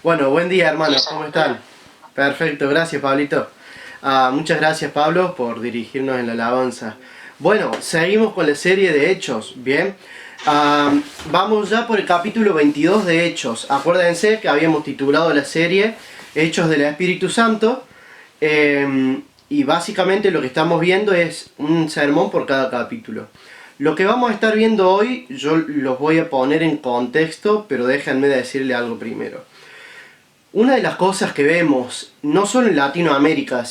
Bueno, buen día hermanos, ¿cómo están? Perfecto, gracias Pablito. Muchas gracias Pablo por dirigirnos en la alabanza. Bueno, seguimos con la serie de Hechos, ¿bien? Vamos ya por el capítulo 22 de Hechos. Acuérdense que habíamos titulado la serie Hechos del Espíritu Santo. Y básicamente lo que estamos viendo es un sermón por cada capítulo. Lo que vamos a estar viendo hoy, yo los voy a poner en contexto, pero déjenme decirle algo primero. Una de las cosas que vemos, no solo en Latinoamérica,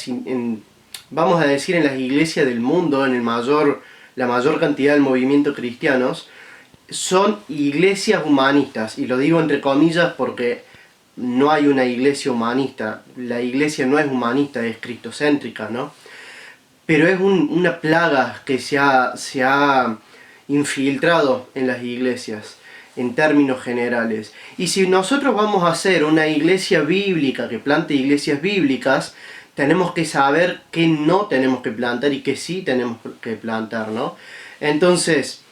vamos a decir en las iglesias del mundo, la mayor cantidad de movimientos cristianos, son iglesias humanistas. Y lo digo entre comillas porque no hay una iglesia humanista. La iglesia no es humanista, es cristocéntrica, ¿no? Pero es una plaga que se ha infiltrado en las iglesias en términos generales. Y si nosotros vamos a hacer una iglesia bíblica que plante iglesias bíblicas, tenemos que saber qué no tenemos que plantar y qué sí tenemos que plantar, ¿no? Entonces,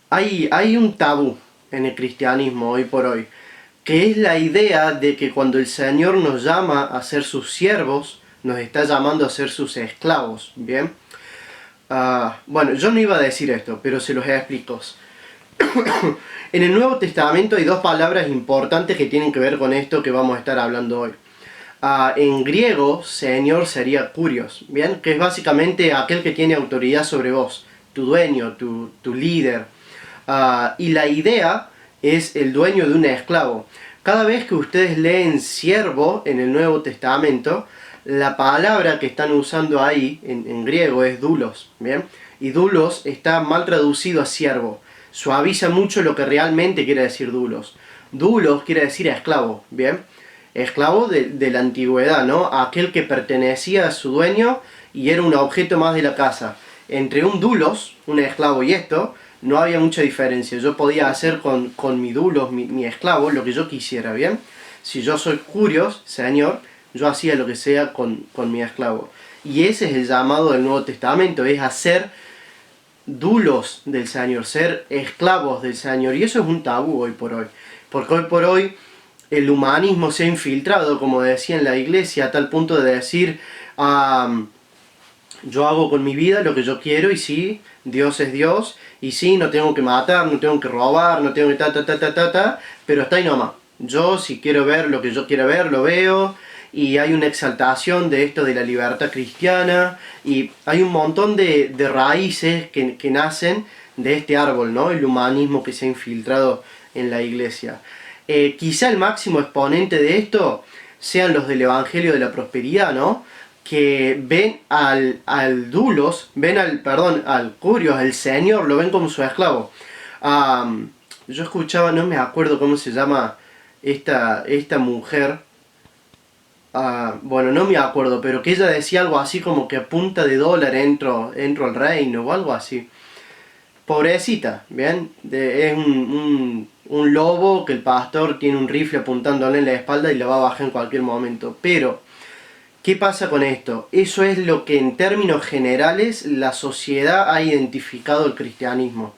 hay un tabú en el cristianismo hoy por hoy, que es la idea de que cuando el Señor nos llama a ser sus siervos, nos está llamando a ser sus esclavos, ¿bien? Bueno, yo no iba a decir esto, pero se los explico. En el Nuevo Testamento hay dos palabras importantes que tienen que ver con esto que vamos a estar hablando hoy. En griego, Señor sería kurios, ¿bien? Que es básicamente aquel que tiene autoridad sobre vos, tu dueño, tu líder. Y la idea es el dueño de un esclavo. Cada vez que ustedes leen siervo en el Nuevo Testamento, la palabra que están usando ahí en griego es doulos, ¿bien? Y doulos está mal traducido a siervo. Suaviza mucho lo que realmente quiere decir doulos. Doulos quiere decir esclavo, ¿bien? Esclavo de la antigüedad, ¿no? Aquel que pertenecía a su dueño y era un objeto más de la casa. Entre un doulos, un esclavo, y esto, no había mucha diferencia. Yo podía hacer con mi doulos, mi esclavo, lo que yo quisiera, ¿bien? Si yo soy kurios, Señor, yo hacía lo que sea con mi esclavo. Y ese es el llamado del Nuevo Testamento, es hacer doulos del Señor, ser esclavos del Señor. Y eso es un tabú hoy por hoy. Porque hoy por hoy el humanismo se ha infiltrado, como decía en la iglesia, a tal punto de decir, yo hago con mi vida lo que yo quiero, y sí, Dios es Dios, y sí, no tengo que matar, no tengo que robar, no tengo que pero está ahí nomás. Yo, si quiero ver lo que yo quiera ver, lo veo. Y hay una exaltación de esto de la libertad cristiana, y hay un montón de raíces que nacen de este árbol, ¿no? El humanismo que se ha infiltrado en la iglesia. Quizá el máximo exponente de esto sean los del Evangelio de la Prosperidad, ¿no? Que ven al doulos, al kurios, al Señor, lo ven como su esclavo. Yo escuchaba, no me acuerdo cómo se llama esta mujer. Bueno, no me acuerdo, pero que ella decía algo así como que a punta de dólar entro al reino o algo así. Pobrecita, ¿bien? Es un lobo que el pastor tiene un rifle apuntándole en la espalda y la va a bajar en cualquier momento. Pero, ¿qué pasa con esto? Eso es lo que en términos generales la sociedad ha identificado el cristianismo.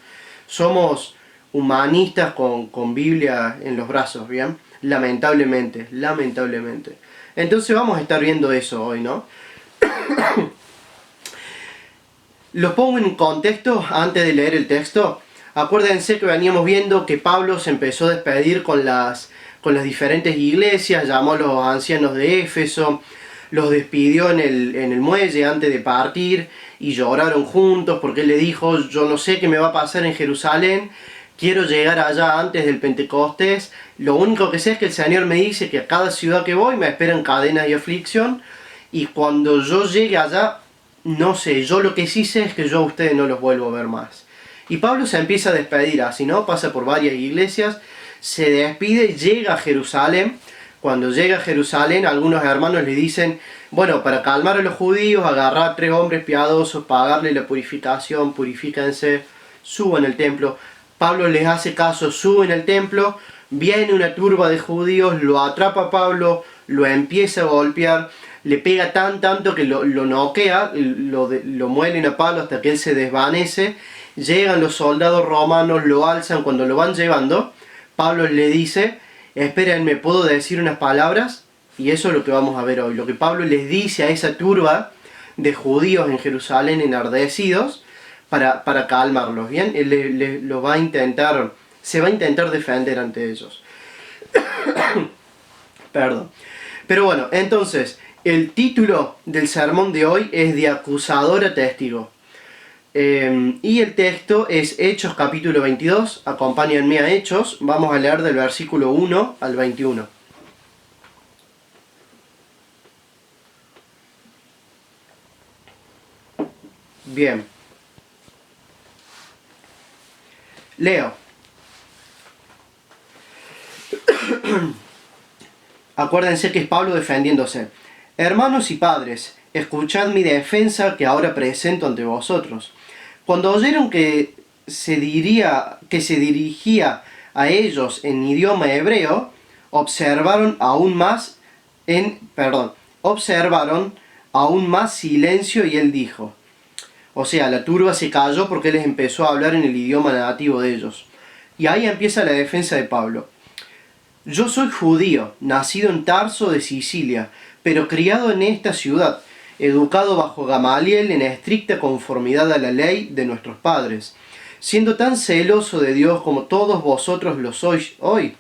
Somos humanistas con Biblia en los brazos, ¿bien? Lamentablemente. Entonces vamos a estar viendo eso hoy, ¿no? Los pongo en contexto antes de leer el texto. Acuérdense que veníamos viendo que Pablo se empezó a despedir con las diferentes iglesias, llamó a los ancianos de Éfeso, los despidió en el muelle antes de partir y lloraron juntos porque él le dijo, yo no sé qué me va a pasar en Jerusalén, quiero llegar allá antes del Pentecostés. Lo único que sé es que el Señor me dice que a cada ciudad que voy me esperan cadenas y aflicción. Y cuando yo llegue allá, no sé, yo lo que sí sé es que yo a ustedes no los vuelvo a ver más. Y Pablo se empieza a despedir así, ¿no? Pasa por varias iglesias, se despide, llega a Jerusalén. Cuando llega a Jerusalén, algunos hermanos le dicen, bueno, para calmar a los judíos, agarrar 3 hombres piadosos, pagarle la purificación, purifíquense, suban al templo. Pablo les hace caso, suben al templo, viene una turba de judíos, lo atrapa a Pablo, lo empieza a golpear, le pega tanto que lo noquea, lo muelen a palo hasta que él se desvanece. Llegan los soldados romanos, lo alzan. Cuando lo van llevando, Pablo le dice, espérenme, ¿puedo decir unas palabras? Y eso es lo que vamos a ver hoy, lo que Pablo les dice a esa turba de judíos en Jerusalén enardecidos para calmarlos, ¿bien? Él lo va a intentar, se va a intentar defender ante ellos. Perdón. Pero bueno, entonces, el título del sermón de hoy es de acusador a testigo. Y el texto es Hechos capítulo 22, acompáñenme a Hechos, vamos a leer del versículo 1 al 21. Bien. Leo. Acuérdense que es Pablo defendiéndose. Hermanos y padres, escuchad mi defensa que ahora presento ante vosotros. Cuando oyeron que se dirigía a ellos en idioma hebreo, observaron aún más silencio y él dijo. O sea, la turba se calló porque él les empezó a hablar en el idioma nativo de ellos. Y ahí empieza la defensa de Pablo. Yo soy judío, nacido en Tarso de Sicilia, pero criado en esta ciudad, educado bajo Gamaliel en estricta conformidad a la ley de nuestros padres, siendo tan celoso de Dios como todos vosotros lo sois hoy.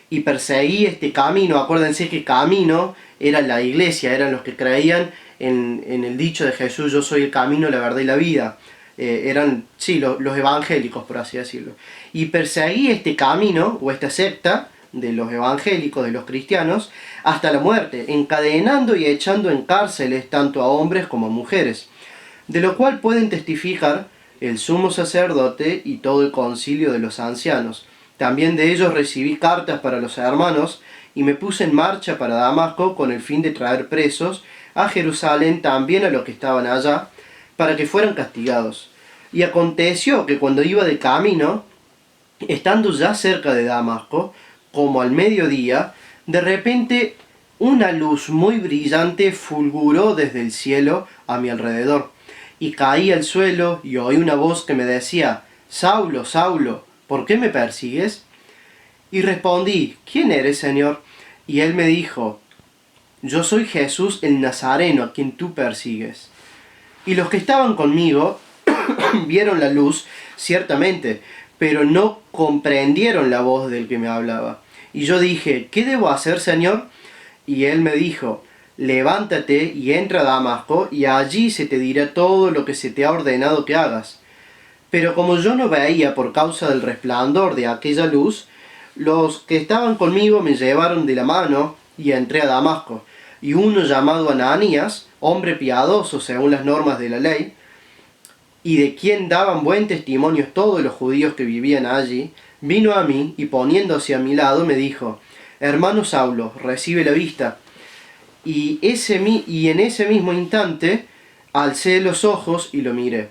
Y perseguí este camino, acuérdense que camino era la iglesia, eran los que creían en el dicho de Jesús, yo soy el camino, la verdad y la vida. Eran, sí, los evangélicos, por así decirlo. Y perseguí este camino, o esta secta, de los evangélicos, de los cristianos, hasta la muerte, encadenando y echando en cárceles tanto a hombres como a mujeres, de lo cual pueden testificar el sumo sacerdote y todo el concilio de los ancianos. También de ellos recibí cartas para los hermanos, y me puse en marcha para Damasco con el fin de traer presos a Jerusalén también a los que estaban allá, para que fueran castigados. Y aconteció que cuando iba de camino, estando ya cerca de Damasco, como al mediodía, de repente una luz muy brillante fulguró desde el cielo a mi alrededor, y caí al suelo y oí una voz que me decía, Saulo, Saulo, ¿por qué me persigues? Y respondí, ¿quién eres, Señor? Y él me dijo, yo soy Jesús el Nazareno a quien tú persigues. Y los que estaban conmigo vieron la luz, ciertamente, pero no comprendieron la voz del que me hablaba. Y yo dije, ¿qué debo hacer, Señor? Y él me dijo, levántate y entra a Damasco, y allí se te dirá todo lo que se te ha ordenado que hagas. Pero como yo no veía por causa del resplandor de aquella luz, los que estaban conmigo me llevaron de la mano y entré a Damasco. Y uno llamado Ananías, hombre piadoso según las normas de la ley, y de quien daban buen testimonio todos los judíos que vivían allí, vino a mí y poniéndose a mi lado me dijo, hermano Saulo, recibe la vista. Y en ese mismo instante alcé los ojos y lo miré.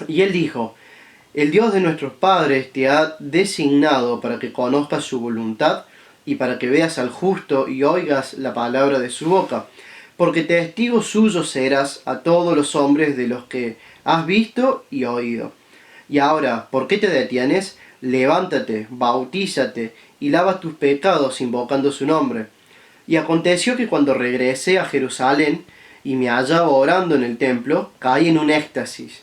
Y él dijo, el Dios de nuestros padres te ha designado para que conozcas su voluntad y para que veas al justo y oigas la palabra de su boca, porque testigo suyo serás a todos los hombres de los que has visto y oído. Y ahora, ¿por qué te detienes? Levántate, bautízate y lava tus pecados invocando su nombre. Y aconteció que cuando regresé a Jerusalén y me hallaba orando en el templo, caí en un éxtasis.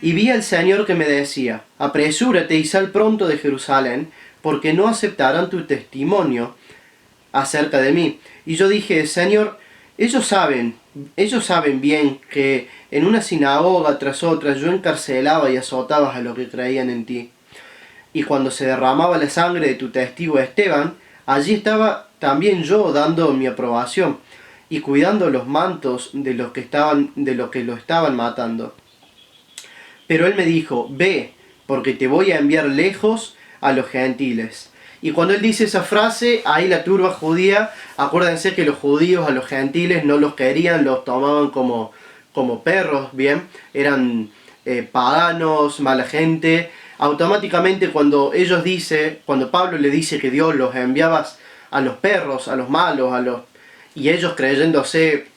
Y vi al Señor que me decía, apresúrate y sal pronto de Jerusalén, porque no aceptarán tu testimonio acerca de mí. Y yo dije, Señor, ellos saben bien que en una sinagoga tras otra yo encarcelaba y azotaba a los que creían en ti. Y cuando se derramaba la sangre de tu testigo Esteban, allí estaba también yo dando mi aprobación y cuidando los mantos de los que lo estaban matando. Pero él me dijo, ve, porque te voy a enviar lejos a los gentiles. Y cuando él dice esa frase, ahí la turba judía, acuérdense que los judíos a los gentiles no los querían, los tomaban como perros, ¿bien? Eran paganos, mala gente. Automáticamente cuando Pablo le dice que Dios los enviaba a los perros, a los malos, y ellos creyéndose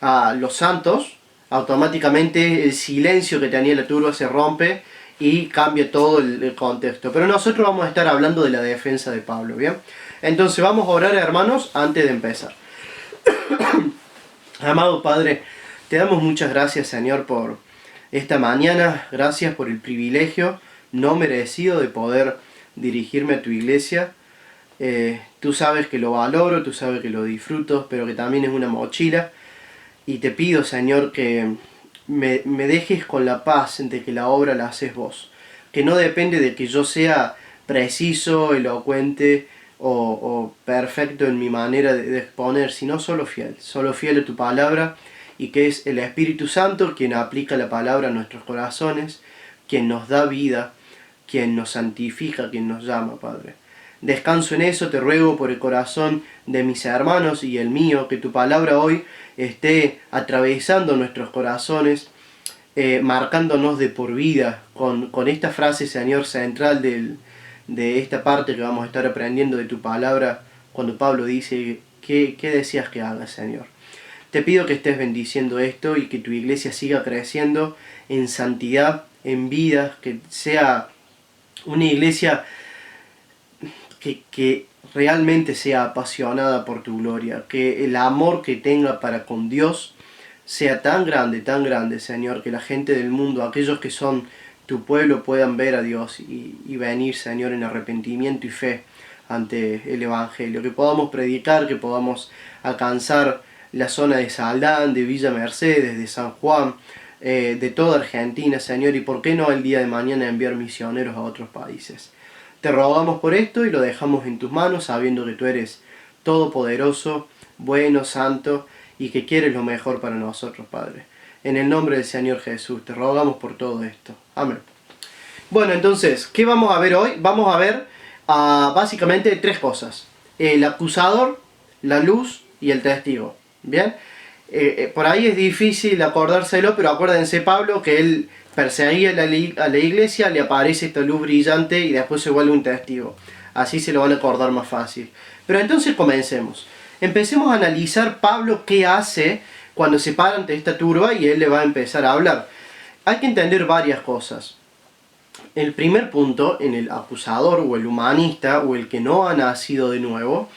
a los santos, automáticamente el silencio que tenía la turba se rompe y cambia todo el contexto. Pero nosotros vamos a estar hablando de la defensa de Pablo, ¿bien? Entonces vamos a orar, hermanos, antes de empezar. Amado Padre, te damos muchas gracias, Señor, por esta mañana. Gracias por el privilegio no merecido de poder dirigirme a tu iglesia. Tú sabes que lo valoro, tú sabes que lo disfruto, pero que también es una mochila. Y te pido, Señor, que me dejes con la paz de que la obra la haces vos. Que no depende de que yo sea preciso, elocuente o perfecto en mi manera de exponer, sino solo fiel a tu palabra, y que es el Espíritu Santo quien aplica la palabra a nuestros corazones, quien nos da vida, quien nos santifica, quien nos llama, Padre. Descanso en eso, te ruego por el corazón de mis hermanos y el mío, que tu palabra hoy esté atravesando nuestros corazones, marcándonos de por vida, con esta frase, Señor, central de esta parte que vamos a estar aprendiendo de tu palabra, cuando Pablo dice, ¿qué deseas que haga, Señor? Te pido que estés bendiciendo esto y que tu iglesia siga creciendo en santidad, en vida, que sea una iglesia que realmente sea apasionada por tu gloria, que el amor que tenga para con Dios sea tan grande, Señor, que la gente del mundo, aquellos que son tu pueblo, puedan ver a Dios y venir, Señor, en arrepentimiento y fe ante el Evangelio. Que podamos predicar, que podamos alcanzar la zona de Saldán, de Villa Mercedes, de San Juan, de toda Argentina, Señor, y por qué no el día de mañana enviar misioneros a otros países. Te rogamos por esto y lo dejamos en tus manos, sabiendo que tú eres todopoderoso, bueno, santo, y que quieres lo mejor para nosotros, Padre. En el nombre del Señor Jesús, te rogamos por todo esto. Amén. Bueno, entonces, ¿qué vamos a ver hoy? Vamos a ver básicamente tres cosas. El acusador, la luz y el testigo. ¿Bien? Por ahí es difícil acordárselo, pero acuérdense, Pablo, que él perseguía a la iglesia, le aparece esta luz brillante y después se vuelve un testigo. Así se lo van a acordar más fácil. Pero entonces comencemos. Empecemos a analizar Pablo qué hace cuando se para ante esta turba y él le va a empezar a hablar. Hay que entender varias cosas. El primer punto, en el acusador o el humanista o el que no ha nacido de nuevo,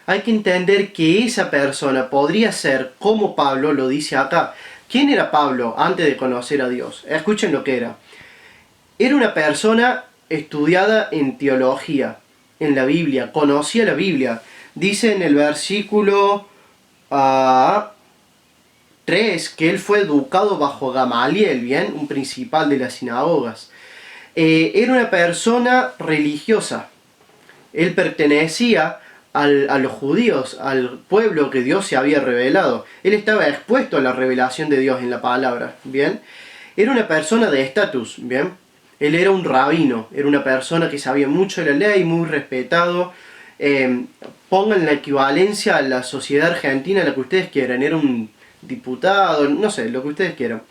hay que entender que esa persona podría ser como Pablo lo dice acá. ¿Quién era Pablo antes de conocer a Dios? Escuchen lo que era. Era una persona estudiada en teología, en la Biblia, conocía la Biblia. Dice en el versículo 3 que él fue educado bajo Gamaliel, ¿bien? Un principal de las sinagogas. Era una persona religiosa. Él pertenecía a los judíos, al pueblo que Dios se había revelado. Él estaba expuesto a la revelación de Dios en la palabra, ¿bien? Era una persona de estatus, ¿bien? Él era un rabino, era una persona que sabía mucho de la ley, muy respetado. Pongan la equivalencia a la sociedad argentina, la que ustedes quieran. Era un diputado, no sé, lo que ustedes quieran.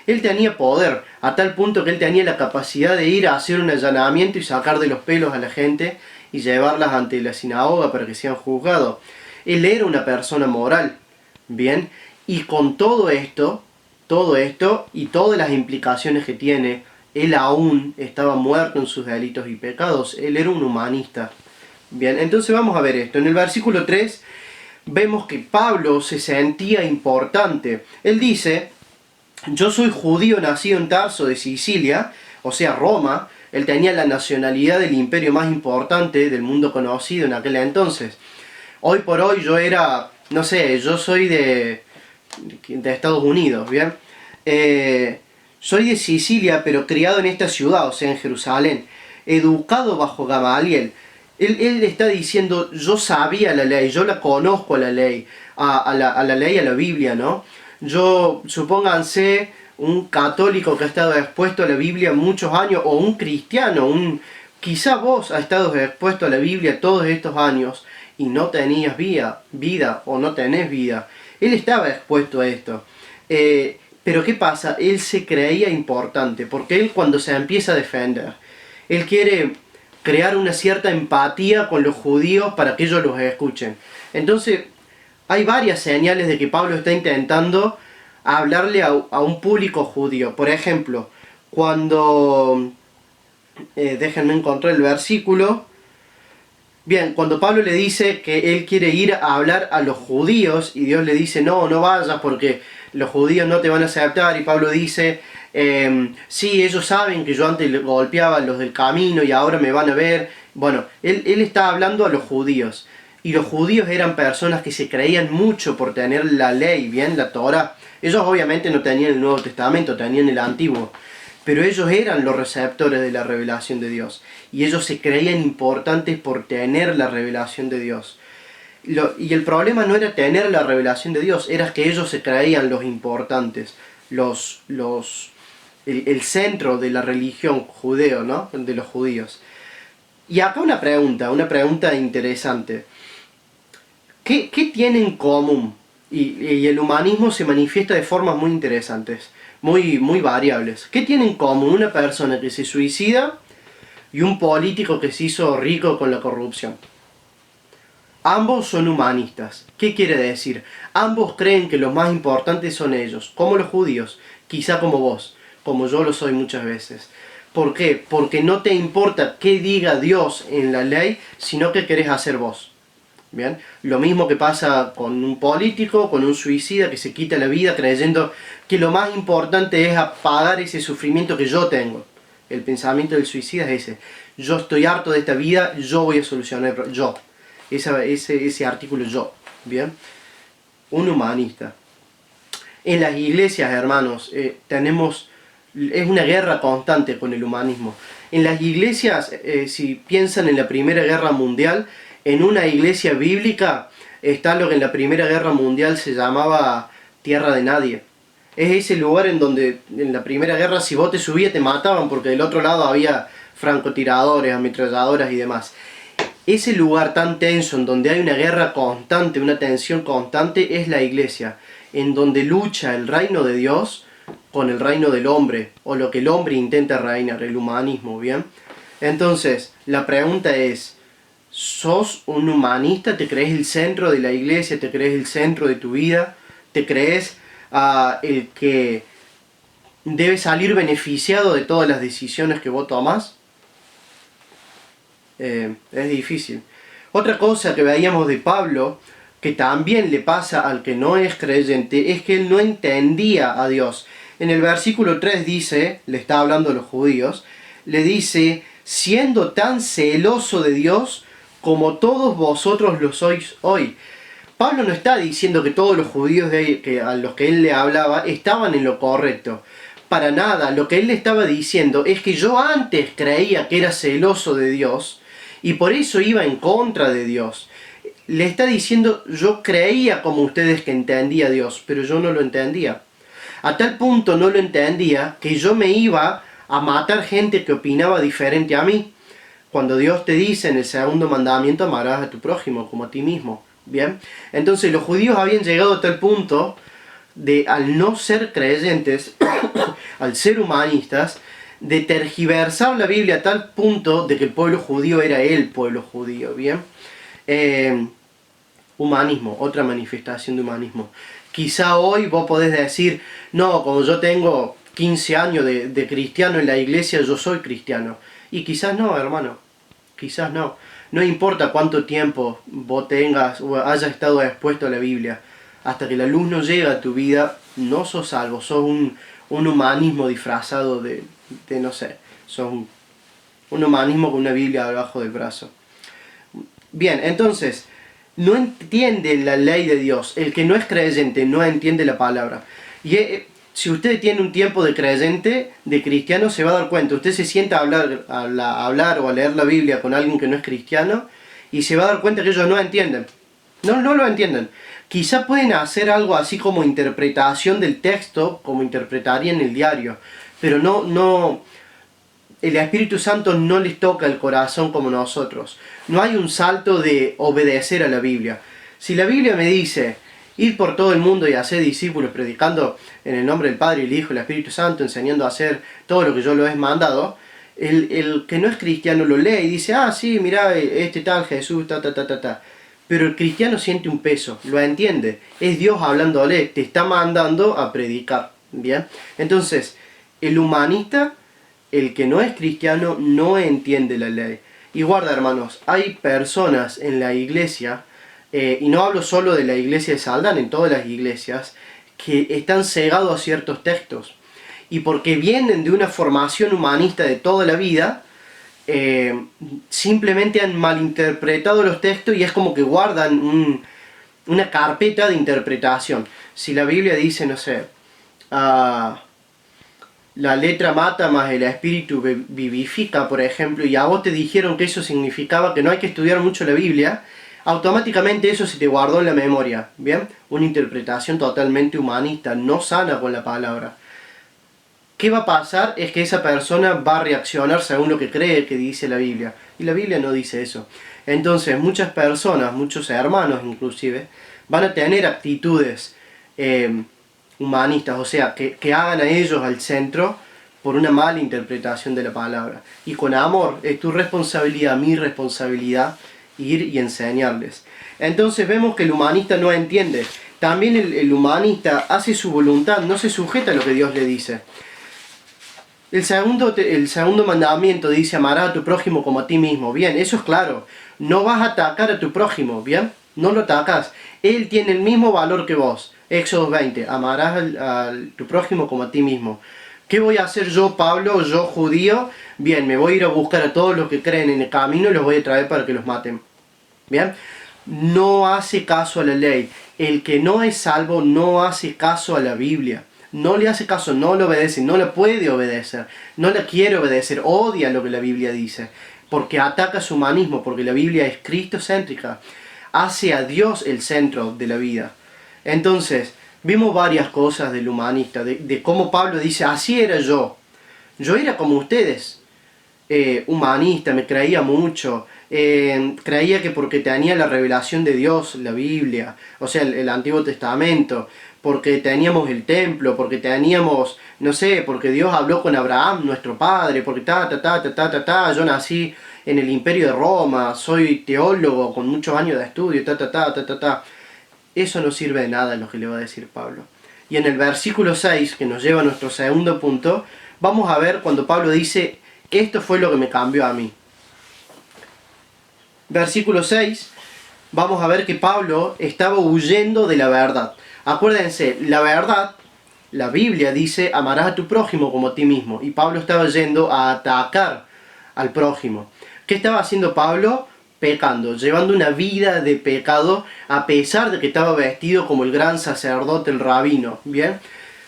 Él tenía poder, a tal punto que él tenía la capacidad de ir a hacer un allanamiento y sacar de los pelos a la gente y llevarlas ante la sinagoga para que sean juzgados. Él era una persona moral, ¿bien? Y con todo esto y todas las implicaciones que tiene, él aún estaba muerto en sus delitos y pecados. Él era un humanista. Bien, entonces vamos a ver esto. En el versículo 3 vemos que Pablo se sentía importante. Él dice, yo soy judío nacido en Tarso de Sicilia, o sea Roma. Él tenía la nacionalidad del imperio más importante del mundo conocido en aquel entonces. Hoy por hoy yo era, no sé, yo soy de Estados Unidos, ¿bien? Soy de Sicilia, pero criado en esta ciudad, o sea, en Jerusalén. Educado bajo Gamaliel. Él está diciendo, yo sabía la ley, yo la conozco a la ley, a la ley, a la Biblia, ¿no? Yo, supónganse, un católico que ha estado expuesto a la Biblia muchos años, o un cristiano, quizá vos has estado expuesto a la Biblia todos estos años y no tenías vida o no tenés vida. Él estaba expuesto a esto. Pero ¿qué pasa? Él se creía importante, porque él cuando se empieza a defender, él quiere crear una cierta empatía con los judíos para que ellos los escuchen. Entonces, hay varias señales de que Pablo está intentando hablarle a un público judío. Por ejemplo, cuando déjenme encontrar el versículo, Bien, cuando Pablo le dice que él quiere ir a hablar a los judíos y Dios le dice no vayas porque los judíos no te van a aceptar, y Pablo dice sí, ellos saben que yo antes golpeaba a los del camino y ahora me van a ver. Bueno, él está hablando a los judíos, y los judíos eran personas que se creían mucho por tener la ley, bien, la Torá. Ellos obviamente no tenían el Nuevo Testamento, tenían el Antiguo, pero ellos eran los receptores de la revelación de Dios, y ellos se creían importantes por tener la revelación de Dios. Y el problema no era tener la revelación de Dios, era que ellos se creían los importantes, el centro de la religión judeo, ¿no? De los judíos. Y acá una pregunta interesante. ¿Qué tiene en común? Y el humanismo se manifiesta de formas muy interesantes, muy variables. ¿Qué tiene en común una persona que se suicida y un político que se hizo rico con la corrupción? Ambos son humanistas. ¿Qué quiere decir? Ambos creen que los más importantes son ellos, como los judíos, quizá como vos, como yo lo soy muchas veces. ¿Por qué? Porque no te importa qué diga Dios en la ley, sino que querés hacer vos. ¿Bien? Lo mismo que pasa con un político, con un suicida que se quita la vida creyendo que lo más importante es apagar ese sufrimiento que yo tengo. El pensamiento del suicida es ese. Yo estoy harto de esta vida, yo voy a solucionar, yo. Ese artículo yo. ¿Bien? Un humanista. En las iglesias, hermanos, es una guerra constante con el humanismo. En las iglesias, si piensan en la Primera Guerra Mundial, en una iglesia bíblica está lo que en la Primera Guerra Mundial se llamaba Tierra de Nadie. Es ese lugar en donde en la Primera Guerra si vos te subías te mataban porque del otro lado había francotiradores, ametralladoras y demás. Ese lugar tan tenso en donde hay una guerra constante, una tensión constante, es la iglesia, en donde lucha el reino de Dios con el reino del hombre, o lo que el hombre intenta reinar, el humanismo, ¿bien? Entonces, la pregunta es, ¿sos un humanista? ¿Te crees el centro de la iglesia? ¿Te crees el centro de tu vida? ¿Te crees el que debe salir beneficiado de todas las decisiones que vos tomás? Es difícil. Otra cosa que veíamos de Pablo, que también le pasa al que no es creyente, es que él no entendía a Dios. En el versículo 3 dice, le está hablando a los judíos, le dice, siendo tan celoso de Dios como todos vosotros lo sois hoy. Pablo no está diciendo que todos los judíos a los que él le hablaba estaban en lo correcto. Para nada, lo que él le estaba diciendo es que yo antes creía que era celoso de Dios y por eso iba en contra de Dios. Le está diciendo, yo creía como ustedes que entendía a Dios, pero yo no lo entendía. A tal punto no lo entendía que yo me iba a matar gente que opinaba diferente a mí. Cuando Dios te dice en el segundo mandamiento, amarás a tu prójimo como a ti mismo. ¿Bien? Entonces los judíos habían llegado a tal punto de, al no ser creyentes, al ser humanistas, de tergiversar la Biblia a tal punto de que el pueblo judío era el pueblo judío. ¿Bien? Humanismo, otra manifestación de humanismo. Quizá hoy vos podés decir, no, como yo tengo 15 años de cristiano en la iglesia, yo soy cristiano. Y quizás no, hermano, quizás no. No importa cuánto tiempo vos tengas o hayas estado expuesto a la Biblia, hasta que la luz no llega a tu vida, no sos salvo, sos un humanismo disfrazado de no sé, sos un humanismo con una Biblia debajo del brazo. Bien, entonces, no entiende la ley de Dios. El que no es creyente no entiende la palabra. Y si usted tiene un tiempo de creyente, de cristiano, se va a dar cuenta. Usted se sienta a hablar o a leer la Biblia con alguien que no es cristiano y se va a dar cuenta que ellos no entienden. No lo entienden. Quizá pueden hacer algo así como interpretación del texto, como interpretarían el diario, pero no, el Espíritu Santo no les toca el corazón como nosotros. No hay un salto de obedecer a la Biblia. Si la Biblia me dice, ir por todo el mundo y hacer discípulos, predicando en el nombre del Padre, el Hijo y el Espíritu Santo, enseñando a hacer todo lo que yo lo he mandado, el que no es cristiano lo lee y dice, ah, sí, mirá, este tal Jesús, ta. Pero el cristiano siente un peso, lo entiende. Es Dios hablándole, te está mandando a predicar. ¿Bien? Entonces, el humanista, el que no es cristiano, no entiende la ley. Y guarda, hermanos, hay personas en la iglesia, y no hablo solo de la iglesia de Saldán, en todas las iglesias, que están cegados a ciertos textos. Y porque vienen de una formación humanista de toda la vida, simplemente han malinterpretado los textos y es como que guardan una carpeta de interpretación. Si la Biblia dice, no sé, la letra mata más el espíritu vivifica, por ejemplo, y a vos te dijeron que eso significaba que no hay que estudiar mucho la Biblia, automáticamente eso se te guardó en la memoria, ¿bien? Una interpretación totalmente humanista, no sana con la palabra. ¿Qué va a pasar? Es que esa persona va a reaccionar según lo que cree que dice la Biblia. Y la Biblia no dice eso. Entonces muchas personas, muchos hermanos inclusive, van a tener actitudes humanistas, o sea, que hagan a ellos al centro por una mala interpretación de la palabra. Y con amor, es tu responsabilidad, mi responsabilidad, ir y enseñarles. Entonces vemos que el humanista no entiende. También el humanista hace su voluntad, no se sujeta a lo que Dios le dice. El segundo mandamiento dice, amarás a tu prójimo como a ti mismo. Bien, eso es claro. No vas a atacar a tu prójimo, ¿bien? No lo atacas. Él tiene el mismo valor que vos. Éxodo 20, amarás a tu prójimo como a ti mismo. ¿Qué voy a hacer yo, Pablo, yo judío? Bien, me voy a ir a buscar a todos los que creen en el camino y los voy a traer para que los maten. ¿Bien? No hace caso a la ley. El que no es salvo no hace caso a la Biblia. No le hace caso, no le obedece, no le puede obedecer, no le quiere obedecer, odia lo que la Biblia dice, porque ataca su humanismo, porque la Biblia es cristocéntrica, hace a Dios el centro de la vida. Entonces, vimos varias cosas del humanista, de cómo Pablo dice, así era yo era como ustedes, humanista, me creía mucho, creía que porque tenía la revelación de Dios, la Biblia, o sea, el Antiguo Testamento, porque teníamos el templo, porque teníamos, no sé, porque Dios habló con Abraham, nuestro padre, porque yo nací en el Imperio de Roma, soy teólogo con muchos años de estudio, Eso no sirve de nada lo que le va a decir Pablo. Y en el versículo 6, que nos lleva a nuestro segundo punto, vamos a ver cuando Pablo dice, esto fue lo que me cambió a mí. Versículo 6, vamos a ver que Pablo estaba huyendo de la verdad. Acuérdense, la verdad, la Biblia dice, amarás a tu prójimo como a ti mismo. Y Pablo estaba yendo a atacar al prójimo. ¿Qué estaba haciendo Pablo? Pecando, llevando una vida de pecado, a pesar de que estaba vestido como el gran sacerdote, el rabino. ¿Bien?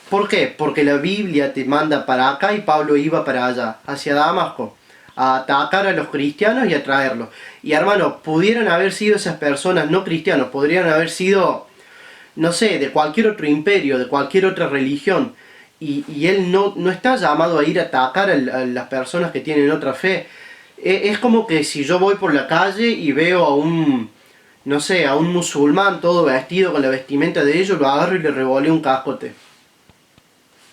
¿Por qué? Porque la Biblia te manda para acá y Pablo iba para allá, hacia Damasco, a atacar a los cristianos y a traerlos. Y hermanos, pudieran haber sido esas personas no cristianos, podrían haber sido, no sé, de cualquier otro imperio, de cualquier otra religión. Y él no está llamado a ir a atacar a las personas que tienen otra fe. Es como que si yo voy por la calle y veo a no sé, a un musulmán todo vestido con la vestimenta de ellos, lo agarro y le revoleo un cascote.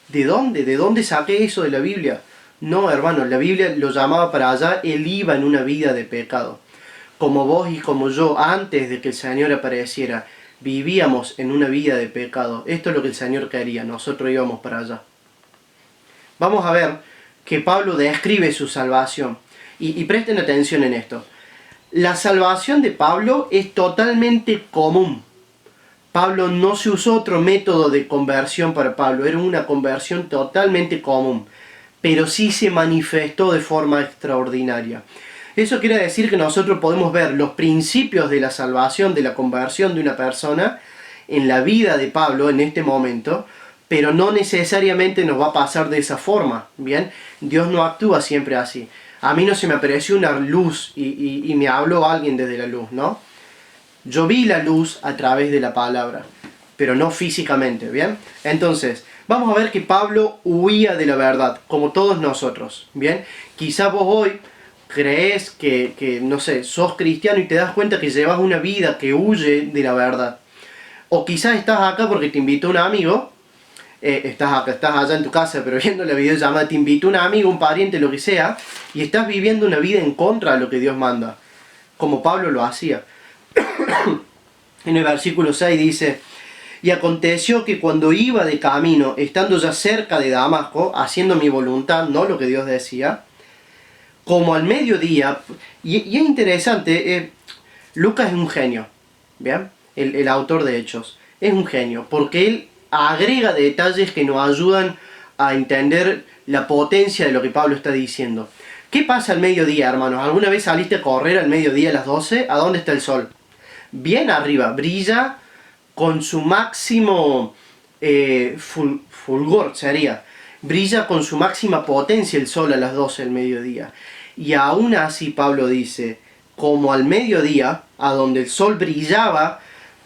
¿De dónde? ¿De dónde saqué eso de la Biblia? No, hermano, la Biblia lo llamaba para allá, él iba en una vida de pecado. Como vos y como yo, antes de que el Señor apareciera, vivíamos en una vida de pecado. Esto es lo que el Señor quería, nosotros íbamos para allá. Vamos a ver que Pablo describe su salvación. Y presten atención en esto. La salvación de Pablo es totalmente común. Pablo no se usó otro método de conversión para Pablo, era una conversión totalmente común, pero sí se manifestó de forma extraordinaria. Eso quiere decir que nosotros podemos ver los principios de la salvación, de la conversión de una persona en la vida de Pablo en este momento, pero no necesariamente nos va a pasar de esa forma, ¿bien? Dios no actúa siempre así. A mí no se me apareció una luz y me habló alguien desde la luz, ¿no? Yo vi la luz a través de la palabra, pero no físicamente, ¿bien? Entonces, vamos a ver que Pablo huía de la verdad, como todos nosotros, ¿bien? Quizá vos hoy crees que, no sé, sos cristiano y te das cuenta que llevas una vida que huye de la verdad. O quizás estás acá porque te invitó un amigo, estás allá en tu casa, pero viendo la videollamada, te invitó un amigo, un pariente, lo que sea, y estás viviendo una vida en contra de lo que Dios manda, como Pablo lo hacía. En el versículo 6 dice, y aconteció que cuando iba de camino, estando ya cerca de Damasco, haciendo mi voluntad, no lo que Dios decía, como al mediodía, y es interesante, Lucas es un genio, ¿bien? El autor de Hechos, es un genio, porque él agrega detalles que nos ayudan a entender la potencia de lo que Pablo está diciendo. ¿Qué pasa al mediodía, hermanos? ¿Alguna vez saliste a correr al mediodía a las 12? ¿A dónde está el sol? Bien arriba, brilla con su máximo fulgor, sería. Brilla con su máxima potencia el sol a las 12 del mediodía. Y aún así Pablo dice, como al mediodía, a donde el sol brillaba,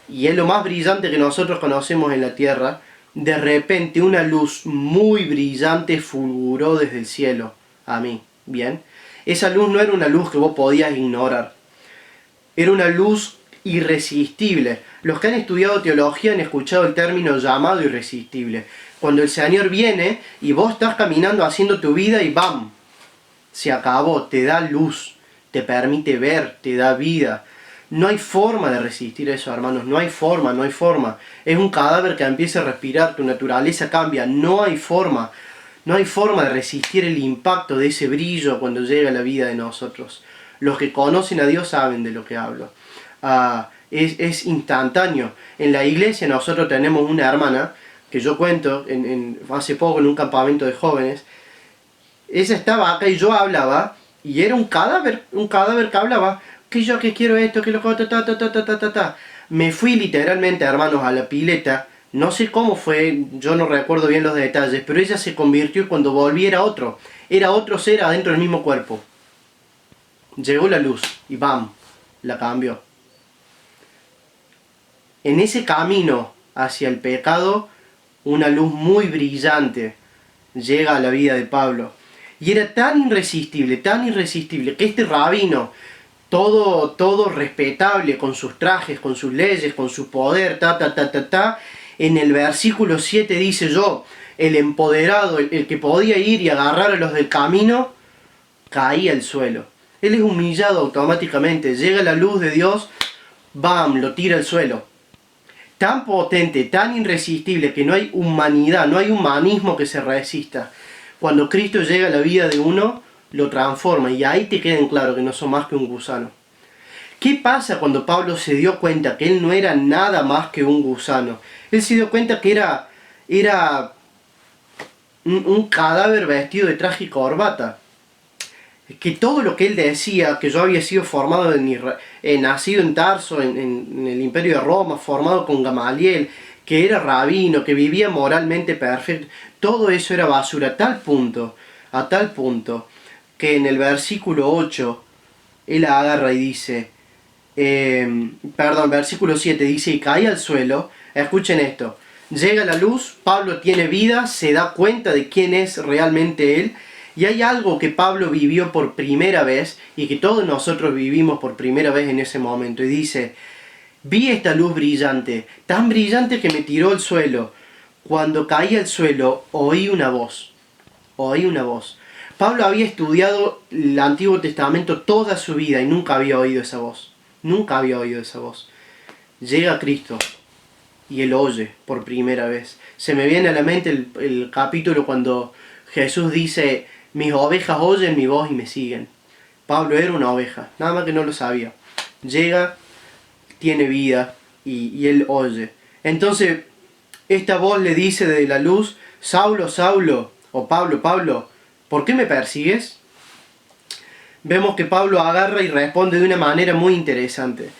y es lo más brillante que nosotros conocemos en la tierra, de repente una luz muy brillante fulguró desde el cielo a mí, ¿bien? Esa luz no era una luz que vos podías ignorar, era una luz irresistible. Los que han estudiado teología han escuchado el término llamado irresistible. Cuando el Señor viene y vos estás caminando haciendo tu vida y ¡bam! Se acabó, te da luz, te permite ver, te da vida. No hay forma de resistir eso, hermanos, no hay forma, no hay forma. Es un cadáver que empieza a respirar, tu naturaleza cambia, no hay forma. No hay forma de resistir el impacto de ese brillo cuando llega a la vida de nosotros. Los que conocen a Dios saben de lo que hablo. Es instantáneo. En la iglesia nosotros tenemos una hermana, que yo cuento hace poco en un campamento de jóvenes. Ella estaba acá y yo hablaba, y era un cadáver que hablaba, que yo que quiero esto, que lo que ta. Me fui literalmente, hermanos, a la pileta, no sé cómo fue, yo no recuerdo bien los detalles, pero ella se convirtió y cuando volví era otro ser adentro del mismo cuerpo. Llegó la luz y ¡bam! La cambió. En ese camino hacia el pecado, una luz muy brillante llega a la vida de Pablo. Y era tan irresistible, que este rabino, todo respetable, con sus trajes, con sus leyes, con su poder, en el versículo 7 dice yo, el empoderado, el que podía ir y agarrar a los del camino, caía al suelo. Él es humillado automáticamente, llega la luz de Dios, ¡bam!, lo tira al suelo. Tan potente, tan irresistible, que no hay humanidad, no hay humanismo que se resista. Cuando Cristo llega a la vida de uno, lo transforma y ahí te queda en claro que no son más que un gusano. ¿Qué pasa cuando Pablo se dio cuenta que él no era nada más que un gusano? Él se dio cuenta que era un cadáver vestido de traje y corbata. Que todo lo que él decía, que yo había sido formado nacido en Tarso, en el Imperio de Roma, formado con Gamaliel, que era rabino, que vivía moralmente perfecto, todo eso era basura, a tal punto, que en el versículo 8, él agarra y dice, versículo 7 dice, y cae al suelo, escuchen esto, llega la luz, Pablo tiene vida, se da cuenta de quién es realmente él, y hay algo que Pablo vivió por primera vez, y que todos nosotros vivimos por primera vez en ese momento, y dice, vi esta luz brillante, tan brillante que me tiró al suelo. Cuando caí al suelo, oí una voz. Pablo había estudiado el Antiguo Testamento toda su vida y nunca había oído esa voz. Llega Cristo y él oye por primera vez. Se me viene a la mente el capítulo cuando Jesús dice, mis ovejas oyen mi voz y me siguen. Pablo era una oveja, nada más que no lo sabía. Llega, tiene vida y él oye. Entonces, esta voz le dice de la luz, Saulo, Saulo, o Pablo, Pablo, ¿por qué me persigues? Vemos que Pablo agarra y responde de una manera muy interesante.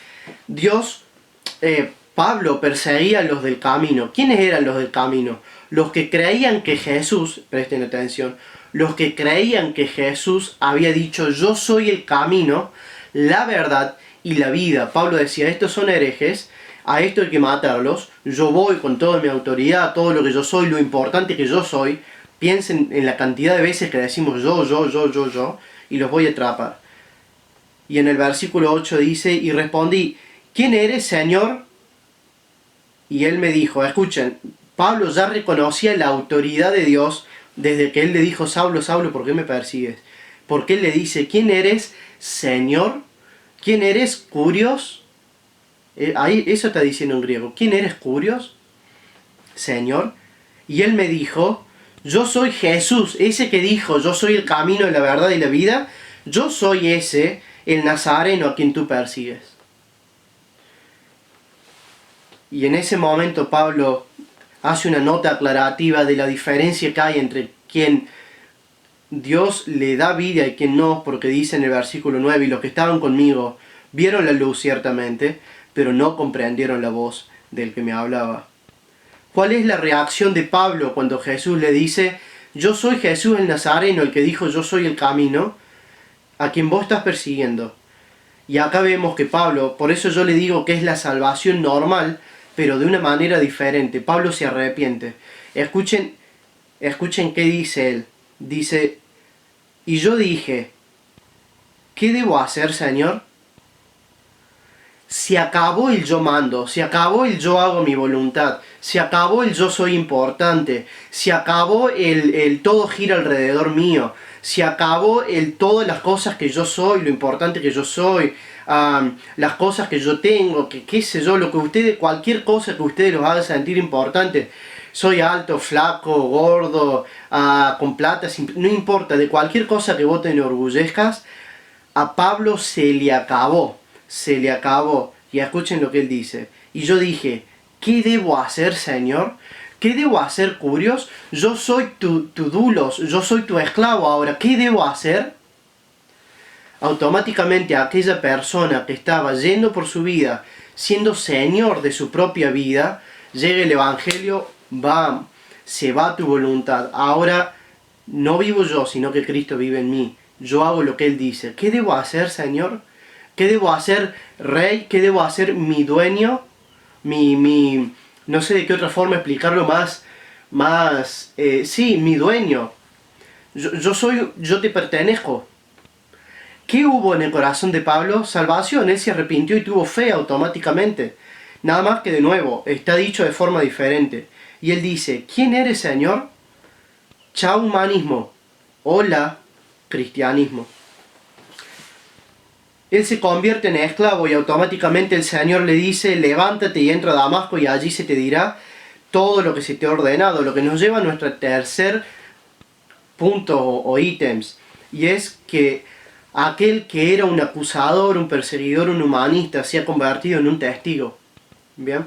Pablo perseguía a los del camino. ¿Quiénes eran los del camino? Los que creían que Jesús, presten atención, los que creían que Jesús había dicho, yo soy el camino, la verdad y la vida. Pablo decía, estos son herejes, a esto hay que matarlos, yo voy con toda mi autoridad, todo lo que yo soy, lo importante que yo soy. Piensen en la cantidad de veces que decimos yo, y los voy a atrapar. Y en el versículo 8 dice, y respondí, ¿quién eres, Señor? Y él me dijo, escuchen, Pablo ya reconocía la autoridad de Dios desde que él le dijo, Saulo, Saulo, ¿por qué me persigues? Porque él le dice, ¿quién eres, Señor? ¿Quién eres, Curios? Ahí eso está diciendo en griego, ¿quién eres, Curios? Señor. Y él me dijo, yo soy Jesús, ese que dijo, yo soy el camino, la verdad y la vida. yo soy ese, el nazareno a quien tú persigues. Y en ese momento Pablo hace una nota aclarativa de la diferencia que hay entre quien Dios le da vida y quien no, porque dice en el versículo 9, y los que estaban conmigo vieron la luz ciertamente, pero no comprendieron la voz del que me hablaba. ¿Cuál es la reacción de Pablo cuando Jesús le dice, yo soy Jesús el Nazareno, el que dijo yo soy el camino, a quien vos estás persiguiendo? Y acá vemos que Pablo, por eso yo le digo que es la salvación normal, pero de una manera diferente. Pablo se arrepiente. Escuchen qué dice él. Dice, y yo dije, ¿qué debo hacer, Señor? Se acabó el yo mando, se acabó el yo hago mi voluntad, se acabó el yo soy importante, se acabó el todo gira alrededor mío, se acabó el todas las cosas que yo soy, lo importante que yo soy, las cosas que yo tengo, que qué sé yo, lo que ustedes, cualquier cosa que ustedes los haga sentir importante. Soy alto, flaco, gordo, con plata, no importa, de cualquier cosa que vos te enorgullezcas, a Pablo se le acabó. Y escuchen lo que él dice. Y yo dije, ¿qué debo hacer, Señor? ¿Qué debo hacer, Curios? Yo soy tu dulos, yo soy tu esclavo ahora. ¿Qué debo hacer? Automáticamente aquella persona que estaba yendo por su vida, siendo señor de su propia vida, llega el Evangelio, se va tu voluntad. Ahora no vivo yo, sino que Cristo vive en mí. Yo hago lo que Él dice. ¿Qué debo hacer, Señor? ¿Qué debo hacer, Rey? ¿Qué debo hacer, mi dueño? No sé de qué otra forma explicarlo sí, mi dueño. Yo te pertenezco. ¿Qué hubo en el corazón de Pablo? Salvación. Él se arrepintió y tuvo fe automáticamente. Nada más que de nuevo, está dicho de forma diferente. Y él dice, ¿quién eres, Señor? Chao humanismo. Hola cristianismo. Él se convierte en esclavo y automáticamente el Señor le dice, levántate y entra a Damasco y allí se te dirá todo lo que se te ha ordenado. Lo que nos lleva a nuestro tercer punto o ítems. Y es que aquel que era un acusador, un perseguidor, un humanista, se ha convertido en un testigo. ¿Bien?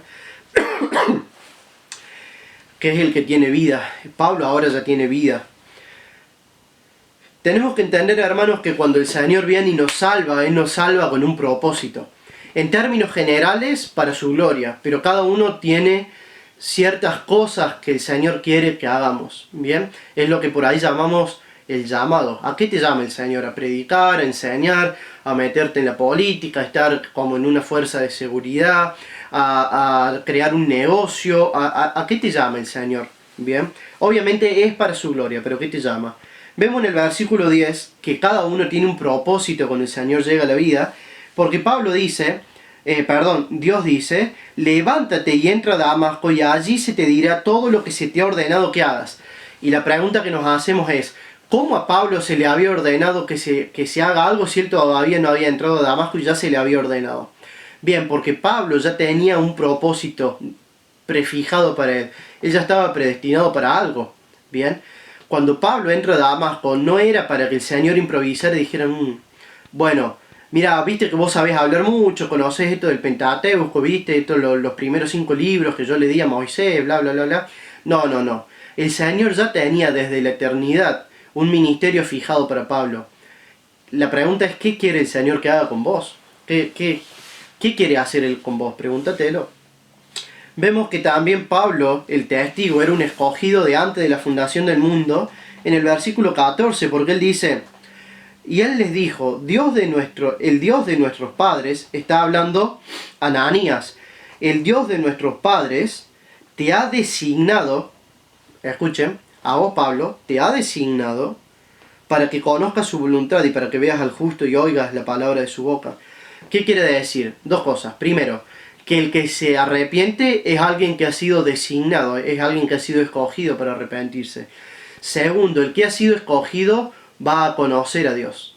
Que es el que tiene vida. Pablo ahora ya tiene vida. Tenemos que entender, hermanos, que cuando el Señor viene y nos salva, Él nos salva con un propósito. En términos generales, para su gloria, pero cada uno tiene ciertas cosas que el Señor quiere que hagamos. ¿Bien? Es lo que por ahí llamamos el llamado. ¿A qué te llama el Señor? A predicar, a enseñar, a meterte en la política, a estar como en una fuerza de seguridad, a crear un negocio. ¿A qué te llama el Señor? ¿Bien? Obviamente es para su gloria, pero ¿qué te llama? Vemos en el versículo 10 que cada uno tiene un propósito cuando el Señor llega a la vida, porque Dios dice, levántate y entra a Damasco y allí se te dirá todo lo que se te ha ordenado que hagas. Y la pregunta que nos hacemos es, ¿cómo a Pablo se le había ordenado que se haga algo si él todavía no había entrado a Damasco y ya se le había ordenado? Bien, porque Pablo ya tenía un propósito prefijado para él. Él ya estaba predestinado para algo. Bien. Cuando Pablo entra a Damasco, no era para que el Señor improvisara y dijera, bueno, mira, viste que vos sabés hablar mucho, conocés esto del Pentateuco, viste esto, los primeros 5 libros que yo le di a Moisés, bla, bla, bla, bla. No. El Señor ya tenía desde la eternidad un ministerio fijado para Pablo. La pregunta es, ¿qué quiere el Señor que haga con vos? ¿Qué quiere hacer Él con vos? Pregúntatelo. Vemos que también Pablo, el testigo, era un escogido de antes de la fundación del mundo, en el versículo 14, porque él dice, y él les dijo, el Dios de nuestros padres, está hablando Ananías, el Dios de nuestros padres te ha designado, escuchen, a vos Pablo, te ha designado para que conozcas su voluntad y para que veas al justo y oigas la palabra de su boca. ¿Qué quiere decir? Dos cosas. Primero, que el que se arrepiente es alguien que ha sido designado, es alguien que ha sido escogido para arrepentirse. Segundo, el que ha sido escogido va a conocer a Dios.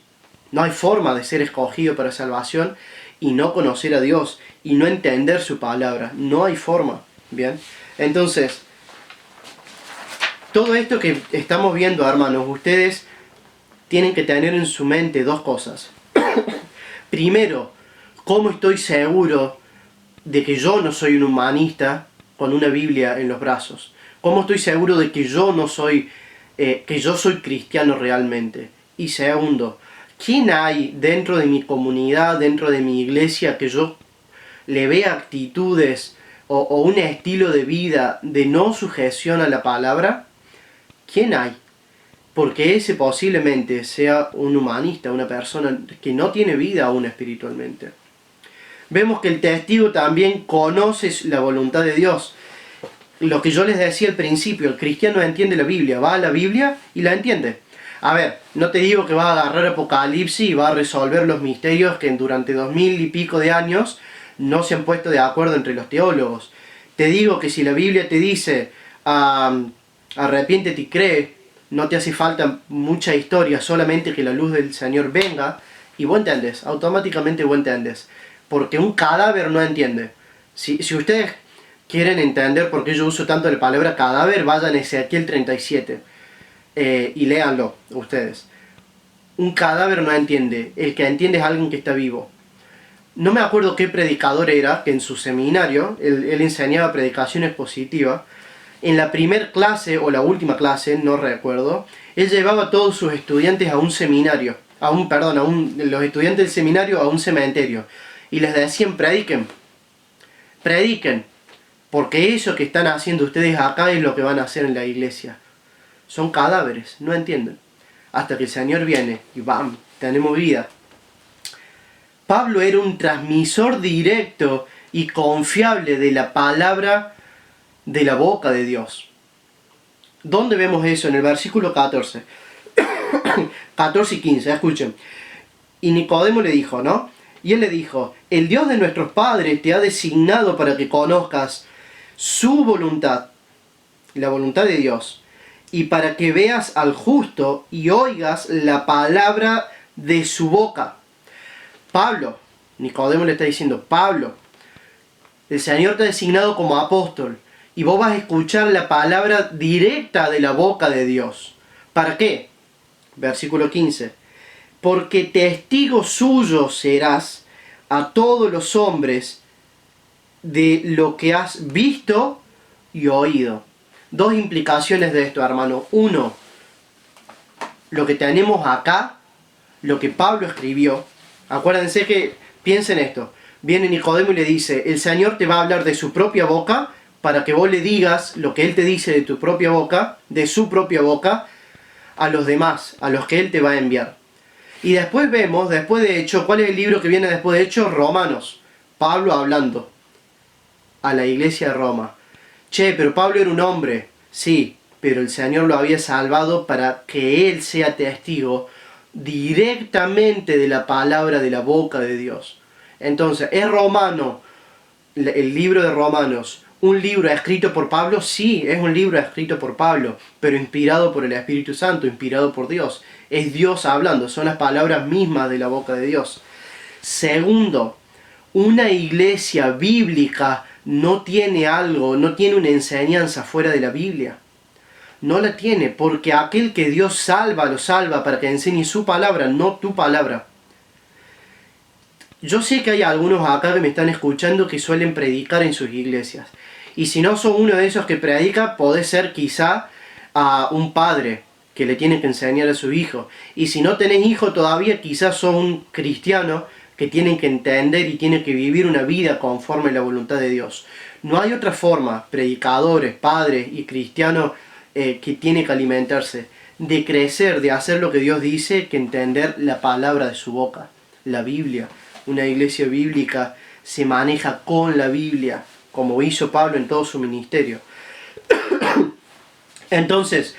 No hay forma de ser escogido para salvación y no conocer a Dios y no entender su palabra. No hay forma. Bien. Entonces, todo esto que estamos viendo, hermanos, ustedes tienen que tener en su mente dos cosas. Primero, ¿cómo estoy seguro de que yo no soy un humanista con una Biblia en los brazos? ¿Cómo estoy seguro de que yo no soy, que yo soy cristiano realmente? Y segundo, ¿quién hay dentro de mi comunidad, dentro de mi iglesia, que yo le vea actitudes o un estilo de vida de no sujeción a la palabra? ¿Quién hay? Porque ese posiblemente sea un humanista, una persona que no tiene vida aún espiritualmente. Vemos que el testigo también conoce la voluntad de Dios. Lo que yo les decía al principio, el cristiano entiende la Biblia, va a la Biblia y la entiende. A ver, no te digo que va a agarrar Apocalipsis y va a resolver los misterios que durante 2000 y pico de años no se han puesto de acuerdo entre los teólogos. Te digo que si la Biblia te dice arrepiéntete y cree, no te hace falta mucha historia, solamente que la luz del Señor venga y vos entendés, automáticamente vos entendés. Porque un cadáver no entiende. Si ustedes quieren entender por qué yo uso tanto la palabra cadáver, vayan a Ezequiel 37 y léanlo ustedes. Un cadáver no entiende, el que entiende es alguien que está vivo. No me acuerdo qué predicador era, que en su seminario, él enseñaba predicación expositiva. En la primer clase, o la última clase, no recuerdo, él llevaba a todos sus estudiantes a un seminario, los estudiantes del seminario a un cementerio. Y les decían, prediquen, porque eso que están haciendo ustedes acá es lo que van a hacer en la iglesia. Son cadáveres, no entienden. Hasta que el Señor viene y ¡bam!, tenemos vida. Pablo era un transmisor directo y confiable de la palabra de la boca de Dios. ¿Dónde vemos eso? En el versículo 14. 14 y 15, escuchen. Y Nicodemo le dijo, ¿no? Y él le dijo, el Dios de nuestros padres te ha designado para que conozcas su voluntad, la voluntad de Dios, y para que veas al justo y oigas la palabra de su boca. Pablo, Nicodemo le está diciendo, Pablo, el Señor te ha designado como apóstol, y vos vas a escuchar la palabra directa de la boca de Dios. ¿Para qué? Versículo 15. Porque testigo suyo serás a todos los hombres de lo que has visto y oído. Dos implicaciones de esto, hermano. Uno, lo que tenemos acá, lo que Pablo escribió. Acuérdense que, piensen esto. Viene Nicodemo y le dice, el Señor te va a hablar de su propia boca, para que vos le digas lo que Él te dice de tu propia boca, de su propia boca, a los demás, a los que Él te va a enviar. Y después vemos, después de Hechos, ¿cuál es el libro que viene después de Hechos? Romanos. Pablo hablando a la iglesia de Roma. Che, pero Pablo era un hombre. Sí, pero el Señor lo había salvado para que Él sea testigo directamente de la palabra de la boca de Dios. Entonces, ¿es Romano, el libro de Romanos, un libro escrito por Pablo? Sí, es un libro escrito por Pablo, pero inspirado por el Espíritu Santo, inspirado por Dios. Es Dios hablando, son las palabras mismas de la boca de Dios. Segundo, una iglesia bíblica no tiene una enseñanza fuera de la Biblia. No la tiene, porque aquel que Dios salva, lo salva para que enseñe su palabra, no tu palabra. Yo sé que hay algunos acá que me están escuchando que suelen predicar en sus iglesias. Y si no son uno de esos que predica, puede ser quizá a un padre que le tiene que enseñar a su hijo. Y si no tenés hijo todavía, quizás sos un cristiano que tienen que entender y tienen que vivir una vida conforme a la voluntad de Dios. No hay otra forma, predicadores, padres y cristianos que tienen que alimentarse, de crecer, de hacer lo que Dios dice, que entender la palabra de su boca, la Biblia. Una iglesia bíblica se maneja con la Biblia, como hizo Pablo en todo su ministerio. Entonces,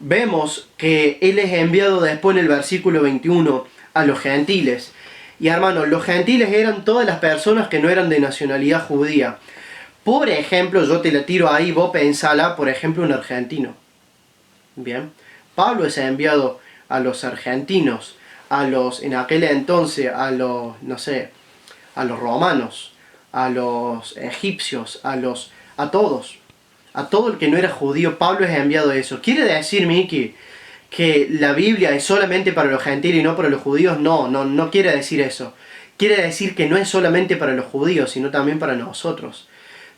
vemos que Él es enviado después en el versículo 21 a los gentiles. Y hermanos, los gentiles eran todas las personas que no eran de nacionalidad judía. Por ejemplo, yo te la tiro ahí, vos pensala, por ejemplo, un argentino. Bien, Pablo es enviado a los argentinos, en aquel entonces, a los romanos, a los egipcios, a todos. A todo el que no era judío, Pablo es enviado a eso. Quiere decir, Miki, que la Biblia es solamente para los gentiles y no para los judíos, no quiere decir eso. Quiere decir que no es solamente para los judíos, sino también para nosotros.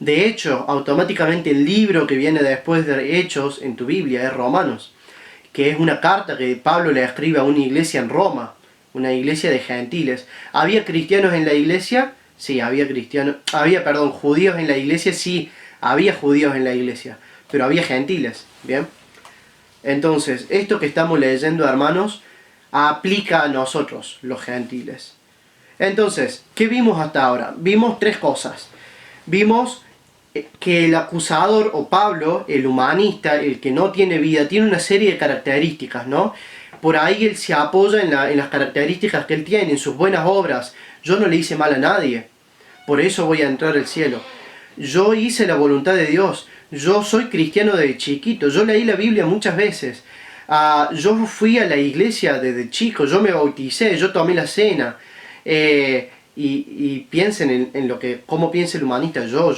De hecho, automáticamente el libro que viene después de Hechos en tu Biblia es Romanos, que es una carta que Pablo le escribe a una iglesia en Roma, una iglesia de gentiles. ¿Había cristianos en la iglesia? Sí, judíos en la iglesia, sí, había judíos en la iglesia, pero había gentiles, ¿bien? Entonces, esto que estamos leyendo, hermanos, aplica a nosotros, los gentiles. Entonces, ¿qué vimos hasta ahora? Vimos tres cosas. Vimos que el acusador, o Pablo, el humanista, el que no tiene vida, tiene una serie de características, ¿no? Por ahí él se apoya en las características que él tiene, en sus buenas obras. Yo no le hice mal a nadie, por eso voy a entrar al cielo. Yo hice la voluntad de Dios. Yo soy cristiano desde chiquito. Yo leí la Biblia muchas veces. Yo fui a la iglesia desde chico. Yo me bauticé. Yo tomé la cena. Y piensen en cómo piensa el humanista. Yo.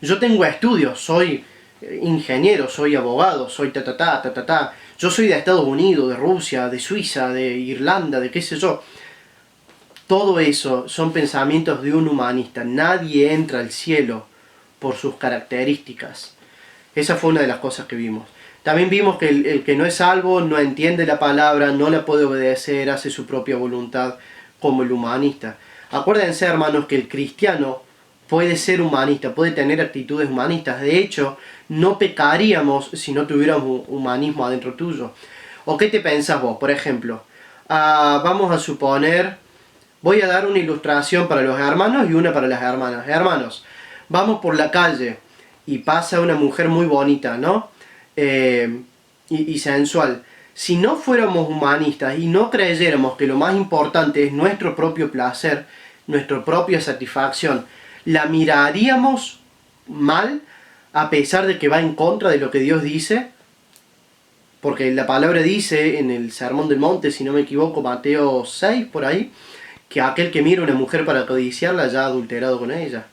Yo tengo estudios. Soy ingeniero. Soy abogado. Soy Yo soy de Estados Unidos, de Rusia, de Suiza, de Irlanda, de qué sé yo. Todo eso son pensamientos de un humanista. Nadie entra al cielo por sus características. Esa fue una de las cosas que vimos. También vimos que el que no es salvo no entiende la palabra, no la puede obedecer, hace su propia voluntad como el humanista. Acuérdense, hermanos, que el cristiano puede ser humanista, puede tener actitudes humanistas. De hecho, no pecaríamos si no tuviéramos humanismo adentro tuyo. ¿O qué te pensás vos? Por ejemplo, vamos a suponer... Voy a dar una ilustración para los hermanos y una para las hermanas. Hermanos, vamos por la calle y pasa una mujer muy bonita, ¿no? Y sensual. Si no fuéramos humanistas y no creyéramos que lo más importante es nuestro propio placer, nuestra propia satisfacción, ¿la miraríamos mal a pesar de que va en contra de lo que Dios dice? Porque la palabra dice en el Sermón del Monte, si no me equivoco, Mateo 6, por ahí, que aquel que mira a una mujer para codiciarla ya ha adulterado con ella.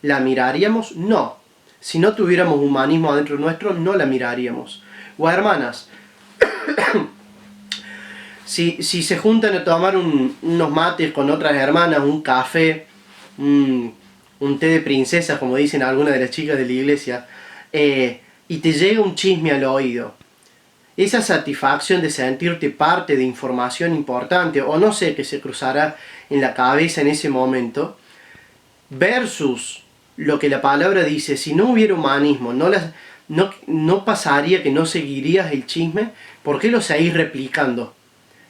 ¿La miraríamos? No. Si no tuviéramos humanismo adentro nuestro, no la miraríamos. O hermanas, si se juntan a tomar unos mates con otras hermanas, un café, un té de princesas, como dicen algunas de las chicas de la iglesia, y te llega un chisme al oído, esa satisfacción de sentirte parte de información importante, o no sé qué se cruzará en la cabeza en ese momento, versus lo que la palabra dice, si no hubiera humanismo, no pasaría que no seguirías el chisme. ¿Por qué lo seguís replicando?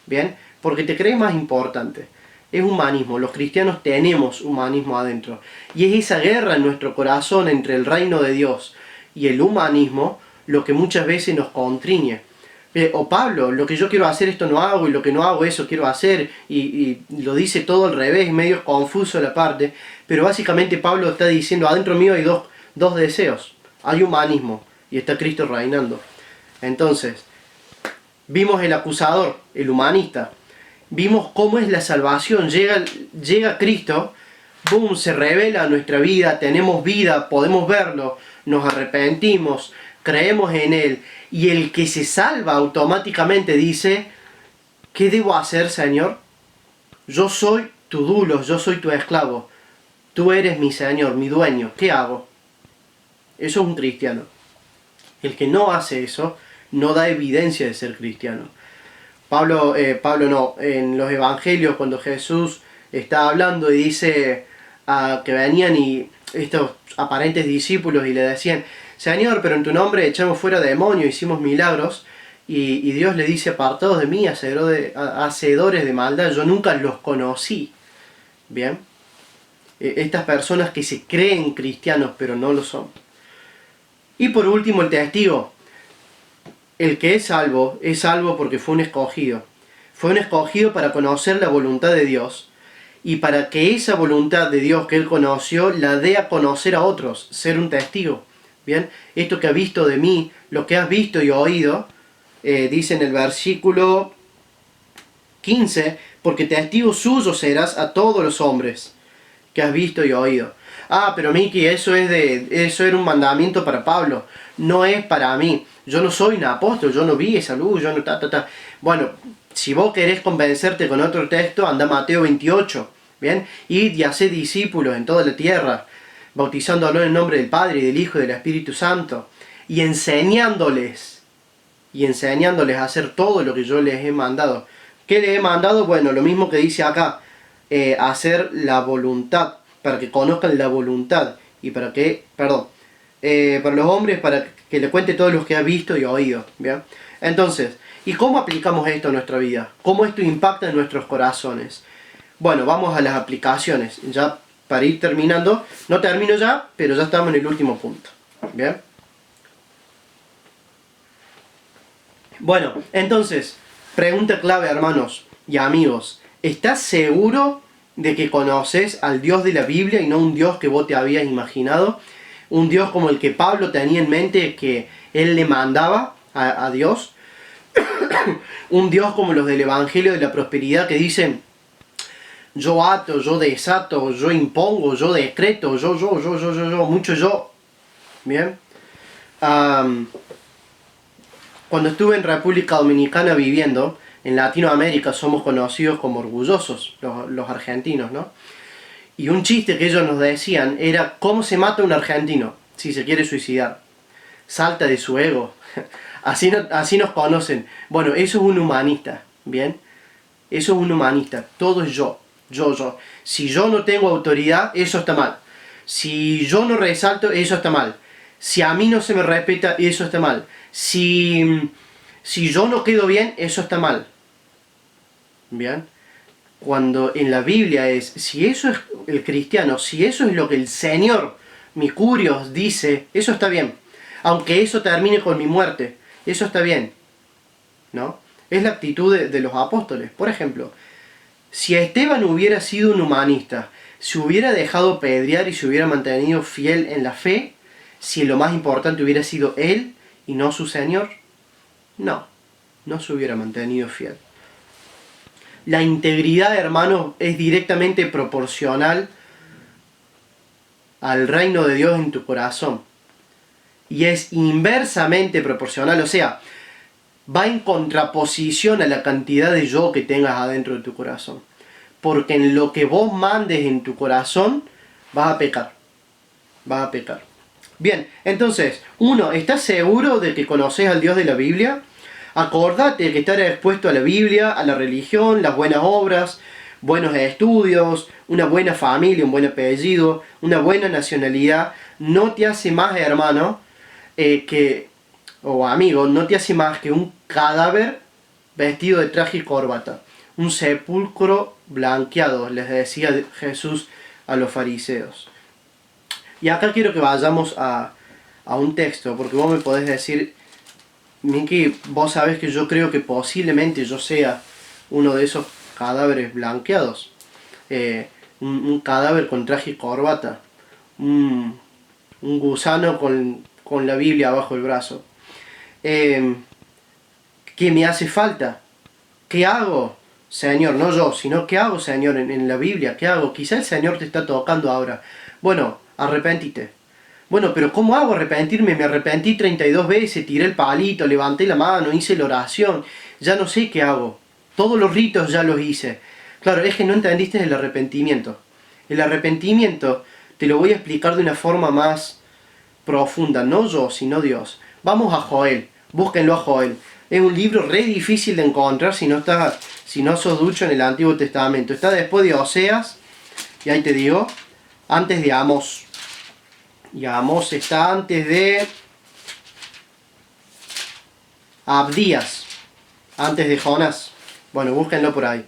¿Bien? Porque te crees más importante. Es humanismo, los cristianos tenemos humanismo adentro. Y es esa guerra en nuestro corazón entre el reino de Dios y el humanismo lo que muchas veces nos contriñe. O Pablo, lo que yo quiero hacer esto no hago, y lo que no hago eso quiero hacer, y lo dice todo al revés, medio confuso la parte, pero básicamente Pablo está diciendo, adentro mío hay dos deseos, hay humanismo, y está Cristo reinando. Entonces, vimos el acusador, el humanista, vimos cómo es la salvación, llega Cristo, boom, se revela a nuestra vida, tenemos vida, podemos verlo, nos arrepentimos, creemos en Él, y el que se salva automáticamente dice, ¿qué debo hacer, Señor? Yo soy tu dulos, yo soy tu esclavo, tú eres mi Señor, mi dueño, ¿qué hago? Eso es un cristiano. El que no hace eso, no da evidencia de ser cristiano. Pablo no, en los evangelios cuando Jesús está hablando y dice que venían y estos aparentes discípulos y le decían, Señor, pero en tu nombre echamos fuera demonios, hicimos milagros, y Dios le dice, apartados de mí, hacedores de maldad, yo nunca los conocí. Bien, estas personas que se creen cristianos pero no lo son. Y por último, el testigo. El que es salvo porque fue un escogido. Fue un escogido para conocer la voluntad de Dios y para que esa voluntad de Dios que él conoció la dé a conocer a otros, ser un testigo. Bien, esto que has visto de mí, lo que has visto y oído, dice en el versículo 15, porque testigo suyo serás a todos los hombres que has visto y oído. Ah, pero Miki, eso era un mandamiento para Pablo. No es para mí. Yo no soy un apóstol, yo no vi esa luz, yo no ta. Bueno, si vos querés convencerte con otro texto, anda a Mateo 28, ¿bien? Id y haced discípulos en toda la tierra, bautizándolo en el nombre del Padre, y del Hijo y del Espíritu Santo, y enseñándoles a hacer todo lo que yo les he mandado. ¿Qué les he mandado? Bueno, lo mismo que dice acá, hacer la voluntad, para que conozcan la voluntad, y para los hombres, para que le cuente todos los que ha visto y oído, ¿bien? Entonces, ¿y cómo aplicamos esto a nuestra vida? ¿Cómo esto impacta en nuestros corazones? Bueno, vamos a las aplicaciones. Ya para ir terminando, no termino ya, pero ya estamos en el último punto, ¿bien? Bueno, entonces, pregunta clave, hermanos y amigos. ¿Estás seguro de que conoces al Dios de la Biblia y no un Dios que vos te habías imaginado? Un Dios como el que Pablo tenía en mente, que él le mandaba a Dios. Un Dios como los del Evangelio de la Prosperidad, que dicen: yo ato, yo desato, yo impongo, yo decreto, yo, mucho yo. Bien. Cuando estuve en República Dominicana viviendo, en Latinoamérica somos conocidos como orgullosos, los argentinos, ¿no? Y un chiste que ellos nos decían era: ¿cómo se mata un argentino si se quiere suicidar? Salta de su ego. Así nos conocen. Bueno, eso es un humanista, ¿bien? Eso es un humanista. Todo es yo. Yo. Si yo no tengo autoridad, eso está mal. Si yo no resalto, eso está mal. Si a mí no se me respeta, eso está mal. Si yo no quedo bien, eso está mal. ¿Bien? Cuando en la Biblia si eso es el cristiano, si eso es lo que el Señor, mi Curios, dice, eso está bien. Aunque eso termine con mi muerte, eso está bien, ¿no? Es la actitud de los apóstoles. Por ejemplo, si Esteban hubiera sido un humanista, se hubiera dejado pedrear y se hubiera mantenido fiel en la fe, si lo más importante hubiera sido él y no su Señor, no se hubiera mantenido fiel. La integridad, hermanos, es directamente proporcional al reino de Dios en tu corazón. Y es inversamente proporcional, o sea, va en contraposición a la cantidad de yo que tengas adentro de tu corazón. Porque en lo que vos mandes en tu corazón, vas a pecar. Bien, entonces, uno, ¿estás seguro de que conoces al Dios de la Biblia? Acordate de que estar expuesto a la Biblia, a la religión, las buenas obras, buenos estudios, una buena familia, un buen apellido, una buena nacionalidad, no te hace más, hermano, o amigo, no te hace más que un cadáver vestido de traje y corbata, un sepulcro blanqueado, les decía Jesús a los fariseos. Y acá quiero que vayamos a un texto, porque vos me podés decir: Miki, vos sabés que yo creo que posiblemente yo sea uno de esos cadáveres blanqueados, un cadáver con traje y corbata, un gusano con la Biblia abajo el brazo. ¿Qué me hace falta? ¿Qué hago, Señor? No yo, sino ¿qué hago, Señor, en la Biblia? ¿Qué hago? Quizá el Señor te está tocando ahora. Bueno, arrepentite. Bueno, pero ¿cómo hago arrepentirme? Me arrepentí 32 veces, tiré el palito, levanté la mano, hice la oración. Ya no sé qué hago. Todos los ritos ya los hice. Claro, es que no entendiste el arrepentimiento. El arrepentimiento te lo voy a explicar de una forma más profunda. No yo, sino Dios. Vamos a Joel. Búsquenlo a Joel. Es un libro re difícil de encontrar si no sos ducho en el Antiguo Testamento. Está después de Oseas, y ahí te digo, antes de Amós. Y Amós está antes de Abdías, antes de Jonás. Bueno, búsquenlo por ahí.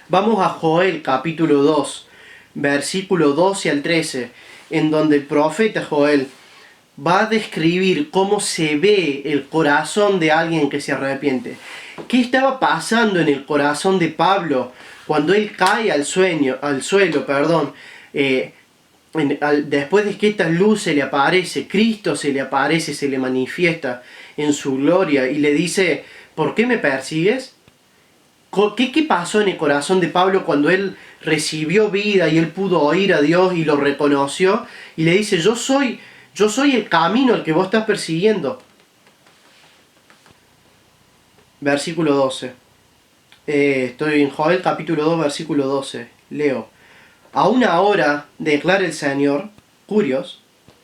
Vamos a Joel capítulo 2, versículo 12 al 13, en donde el profeta Joel va a describir cómo se ve el corazón de alguien que se arrepiente. ¿Qué estaba pasando en el corazón de Pablo cuando él cae al suelo, después de que esta luz se le aparece, Cristo se le aparece, se le manifiesta en su gloria y le dice: ¿por qué me persigues? ¿Qué pasó en el corazón de Pablo cuando él recibió vida y él pudo oír a Dios y lo reconoció y le dice, yo soy el camino al que vos estás persiguiendo. Versículo 12. Estoy en Joel capítulo 2, versículo 12. Leo. Aún ahora, declara el Señor,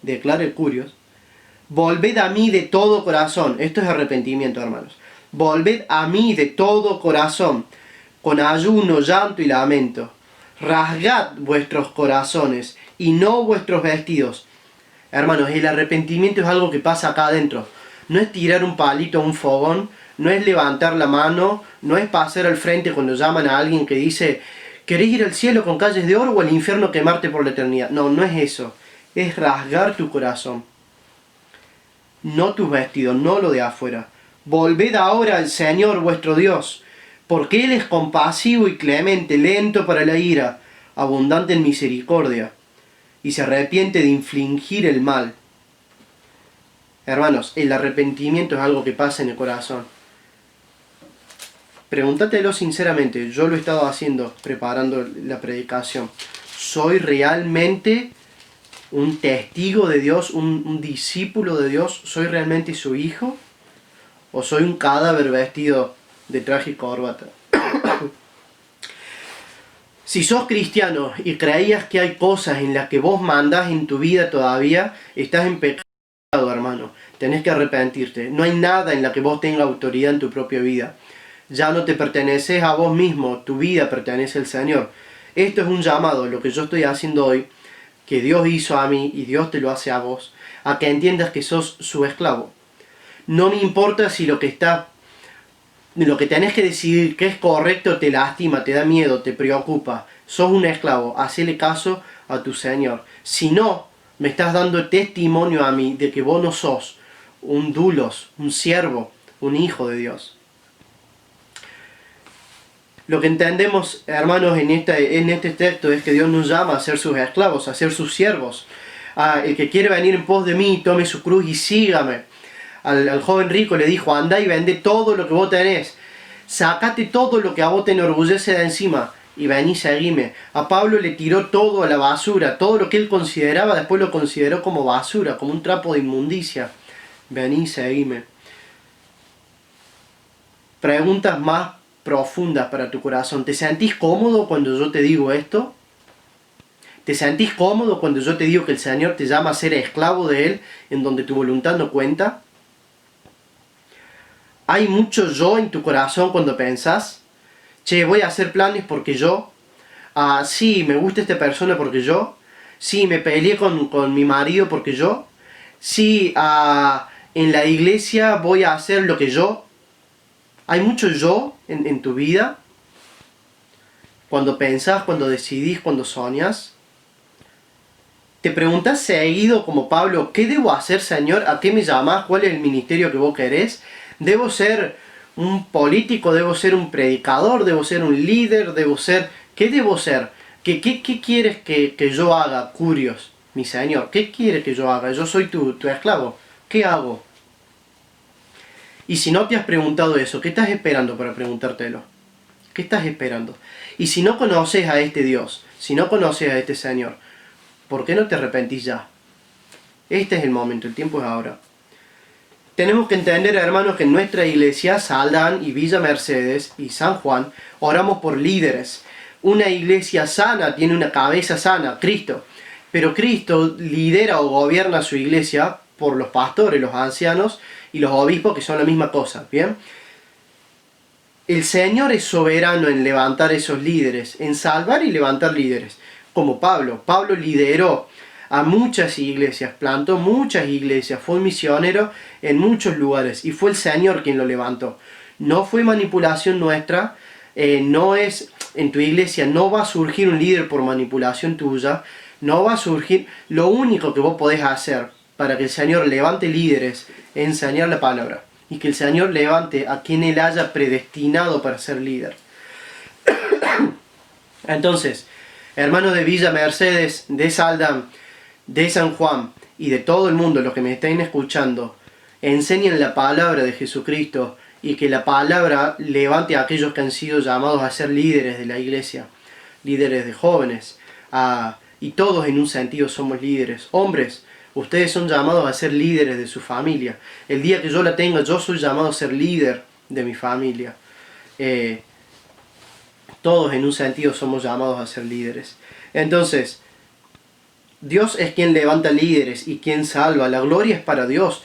declara el Curios, volved a mí de todo corazón. Esto es arrepentimiento, hermanos. Volved a mí de todo corazón, con ayuno, llanto y lamento. Rasgad vuestros corazones y no vuestros vestidos. Hermanos, el arrepentimiento es algo que pasa acá adentro. No es tirar un palito a un fogón, no es levantar la mano, no es pasar al frente cuando llaman a alguien que dice, ¿querés ir al cielo con calles de oro o al infierno quemarte por la eternidad? No, no es eso. Es rasgar tu corazón. No tus vestidos, no lo de afuera. Volved ahora al Señor vuestro Dios, porque Él es compasivo y clemente, lento para la ira, abundante en misericordia, y se arrepiente de infligir el mal. Hermanos, el arrepentimiento es algo que pasa en el corazón. Pregúntatelo sinceramente, yo lo he estado haciendo, preparando la predicación. ¿Soy realmente un testigo de Dios, un discípulo de Dios? ¿Soy realmente su hijo? ¿O soy un cadáver vestido de traje y corbata? Si sos cristiano y creías que hay cosas en las que vos mandás en tu vida todavía, estás en pecado, hermano. Tenés que arrepentirte. No hay nada en la que vos tengas autoridad en tu propia vida. Ya no te perteneces a vos mismo, tu vida pertenece al Señor. Esto es un llamado, lo que yo estoy haciendo hoy, que Dios hizo a mí y Dios te lo hace a vos, a que entiendas que sos su esclavo. No me importa si lo que tenés que decidir que es correcto te lastima, te da miedo, te preocupa. Sos un esclavo, hacele caso a tu Señor. Si no, me estás dando testimonio a mí de que vos no sos un dulos, un siervo, un hijo de Dios. Lo que entendemos, hermanos, en este texto es que Dios nos llama a ser sus esclavos, a ser sus siervos. El que quiere venir en pos de mí, tome su cruz y sígame. Al joven rico le dijo, anda y vende todo lo que vos tenés. Sácate todo lo que a vos te enorgullece de encima y vení y seguime. A Pablo le tiró todo a la basura, todo lo que él consideraba, después lo consideró como basura, como un trapo de inmundicia. Vení y seguime. Preguntas más profundas para tu corazón. ¿Te sentís cómodo cuando yo te digo esto? ¿Te sentís cómodo cuando yo te digo que el Señor te llama a ser esclavo de Él, en donde tu voluntad no cuenta? ¿Hay mucho yo en tu corazón cuando pensás? Che, voy a hacer planes porque yo. Sí, me gusta esta persona porque yo. Sí, me peleé con mi marido porque yo. Sí, en la iglesia voy a hacer lo que yo. ¿Hay mucho yo en tu vida? Cuando pensás, cuando decidís, cuando soñas. ¿Te preguntás seguido como Pablo, ¿qué debo hacer, Señor? ¿A qué me llamás? ¿Cuál es el ministerio que vos querés? ¿Debo ser un político? ¿Debo ser un predicador? ¿Debo ser un líder? ¿Debo ser...? ¿Qué debo ser? ¿Qué quieres que yo haga, Curios, mi Señor? ¿Qué quieres que yo haga? Yo soy tu esclavo. ¿Qué hago? Y si no te has preguntado eso, ¿qué estás esperando para preguntártelo? ¿Qué estás esperando? Y si no conoces a este Dios, si no conoces a este Señor, ¿por qué no te arrepentís ya? Este es el momento, el tiempo es ahora. Tenemos que entender, hermanos, que en nuestra iglesia, Saldán y Villa Mercedes y San Juan, oramos por líderes. Una iglesia sana tiene una cabeza sana, Cristo. Pero Cristo lidera o gobierna su iglesia por los pastores, los ancianos y los obispos, que son la misma cosa, ¿bien? El Señor es soberano en levantar esos líderes, en salvar y levantar líderes. Como Pablo. Pablo lideró a muchas iglesias, plantó muchas iglesias, fue misionero en muchos lugares y fue el Señor quien lo levantó. No fue manipulación nuestra, no es en tu iglesia, no va a surgir un líder por manipulación tuya, no va a surgir. Lo único que vos podés hacer para que el Señor levante líderes es enseñar la palabra y que el Señor levante a quien Él haya predestinado para ser líder. Entonces, hermanos de Villa Mercedes, de Saldán, de San Juan y de todo el mundo, los que me estén escuchando, enseñen la palabra de Jesucristo y que la palabra levante a aquellos que han sido llamados a ser líderes de la iglesia. líderes de jóvenes, y todos en un sentido somos líderes. Hombres, ustedes son llamados a ser líderes de su familia. El día que yo la tenga, yo soy llamado a ser líder de mi familia. Todos en un sentido somos llamados a ser líderes. Entonces, Dios es quien levanta líderes y quien salva. La gloria es para Dios.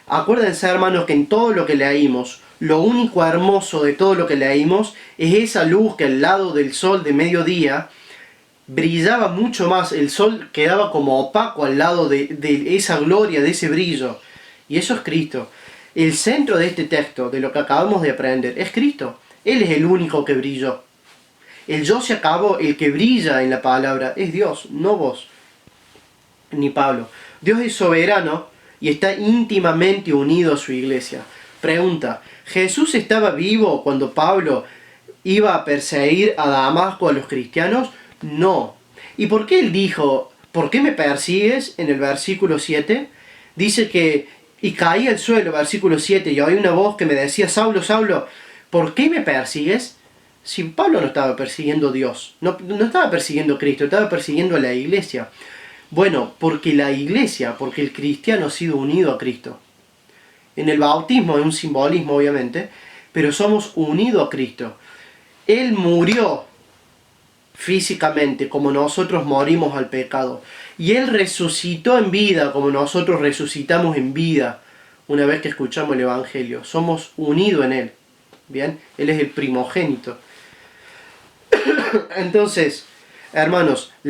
Acuérdense, hermanos, que en todo lo que leímos, lo único hermoso de todo lo que leímos es esa luz que al lado del sol de mediodía brillaba mucho más. El sol quedaba como opaco al lado de esa gloria, de ese brillo. Y eso es Cristo. El centro de este texto, de lo que acabamos de aprender, es Cristo. Él es el único que brilló. El yo se acabó, el que brilla en la palabra, es Dios, no vos, ni Pablo. Dios es soberano y está íntimamente unido a su iglesia. Pregunta, ¿Jesús estaba vivo cuando Pablo iba a perseguir a Damasco a los cristianos? No. ¿Y por qué él dijo, ¿por qué me persigues? En el versículo 7, dice que, y caí al suelo, versículo 7, y oí una voz que me decía, Saulo, Saulo, ¿por qué me persigues? Si Pablo no estaba persiguiendo a Dios, no estaba persiguiendo a Cristo, estaba persiguiendo a la iglesia. Bueno, porque la iglesia, porque el cristiano ha sido unido a Cristo. En el bautismo es un simbolismo, obviamente, pero somos unidos a Cristo. Él murió físicamente como nosotros morimos al pecado. Y Él resucitó en vida como nosotros resucitamos en vida una vez que escuchamos el Evangelio. Somos unidos en Él. Bien, Él es el primogénito. Entonces, hermanos, a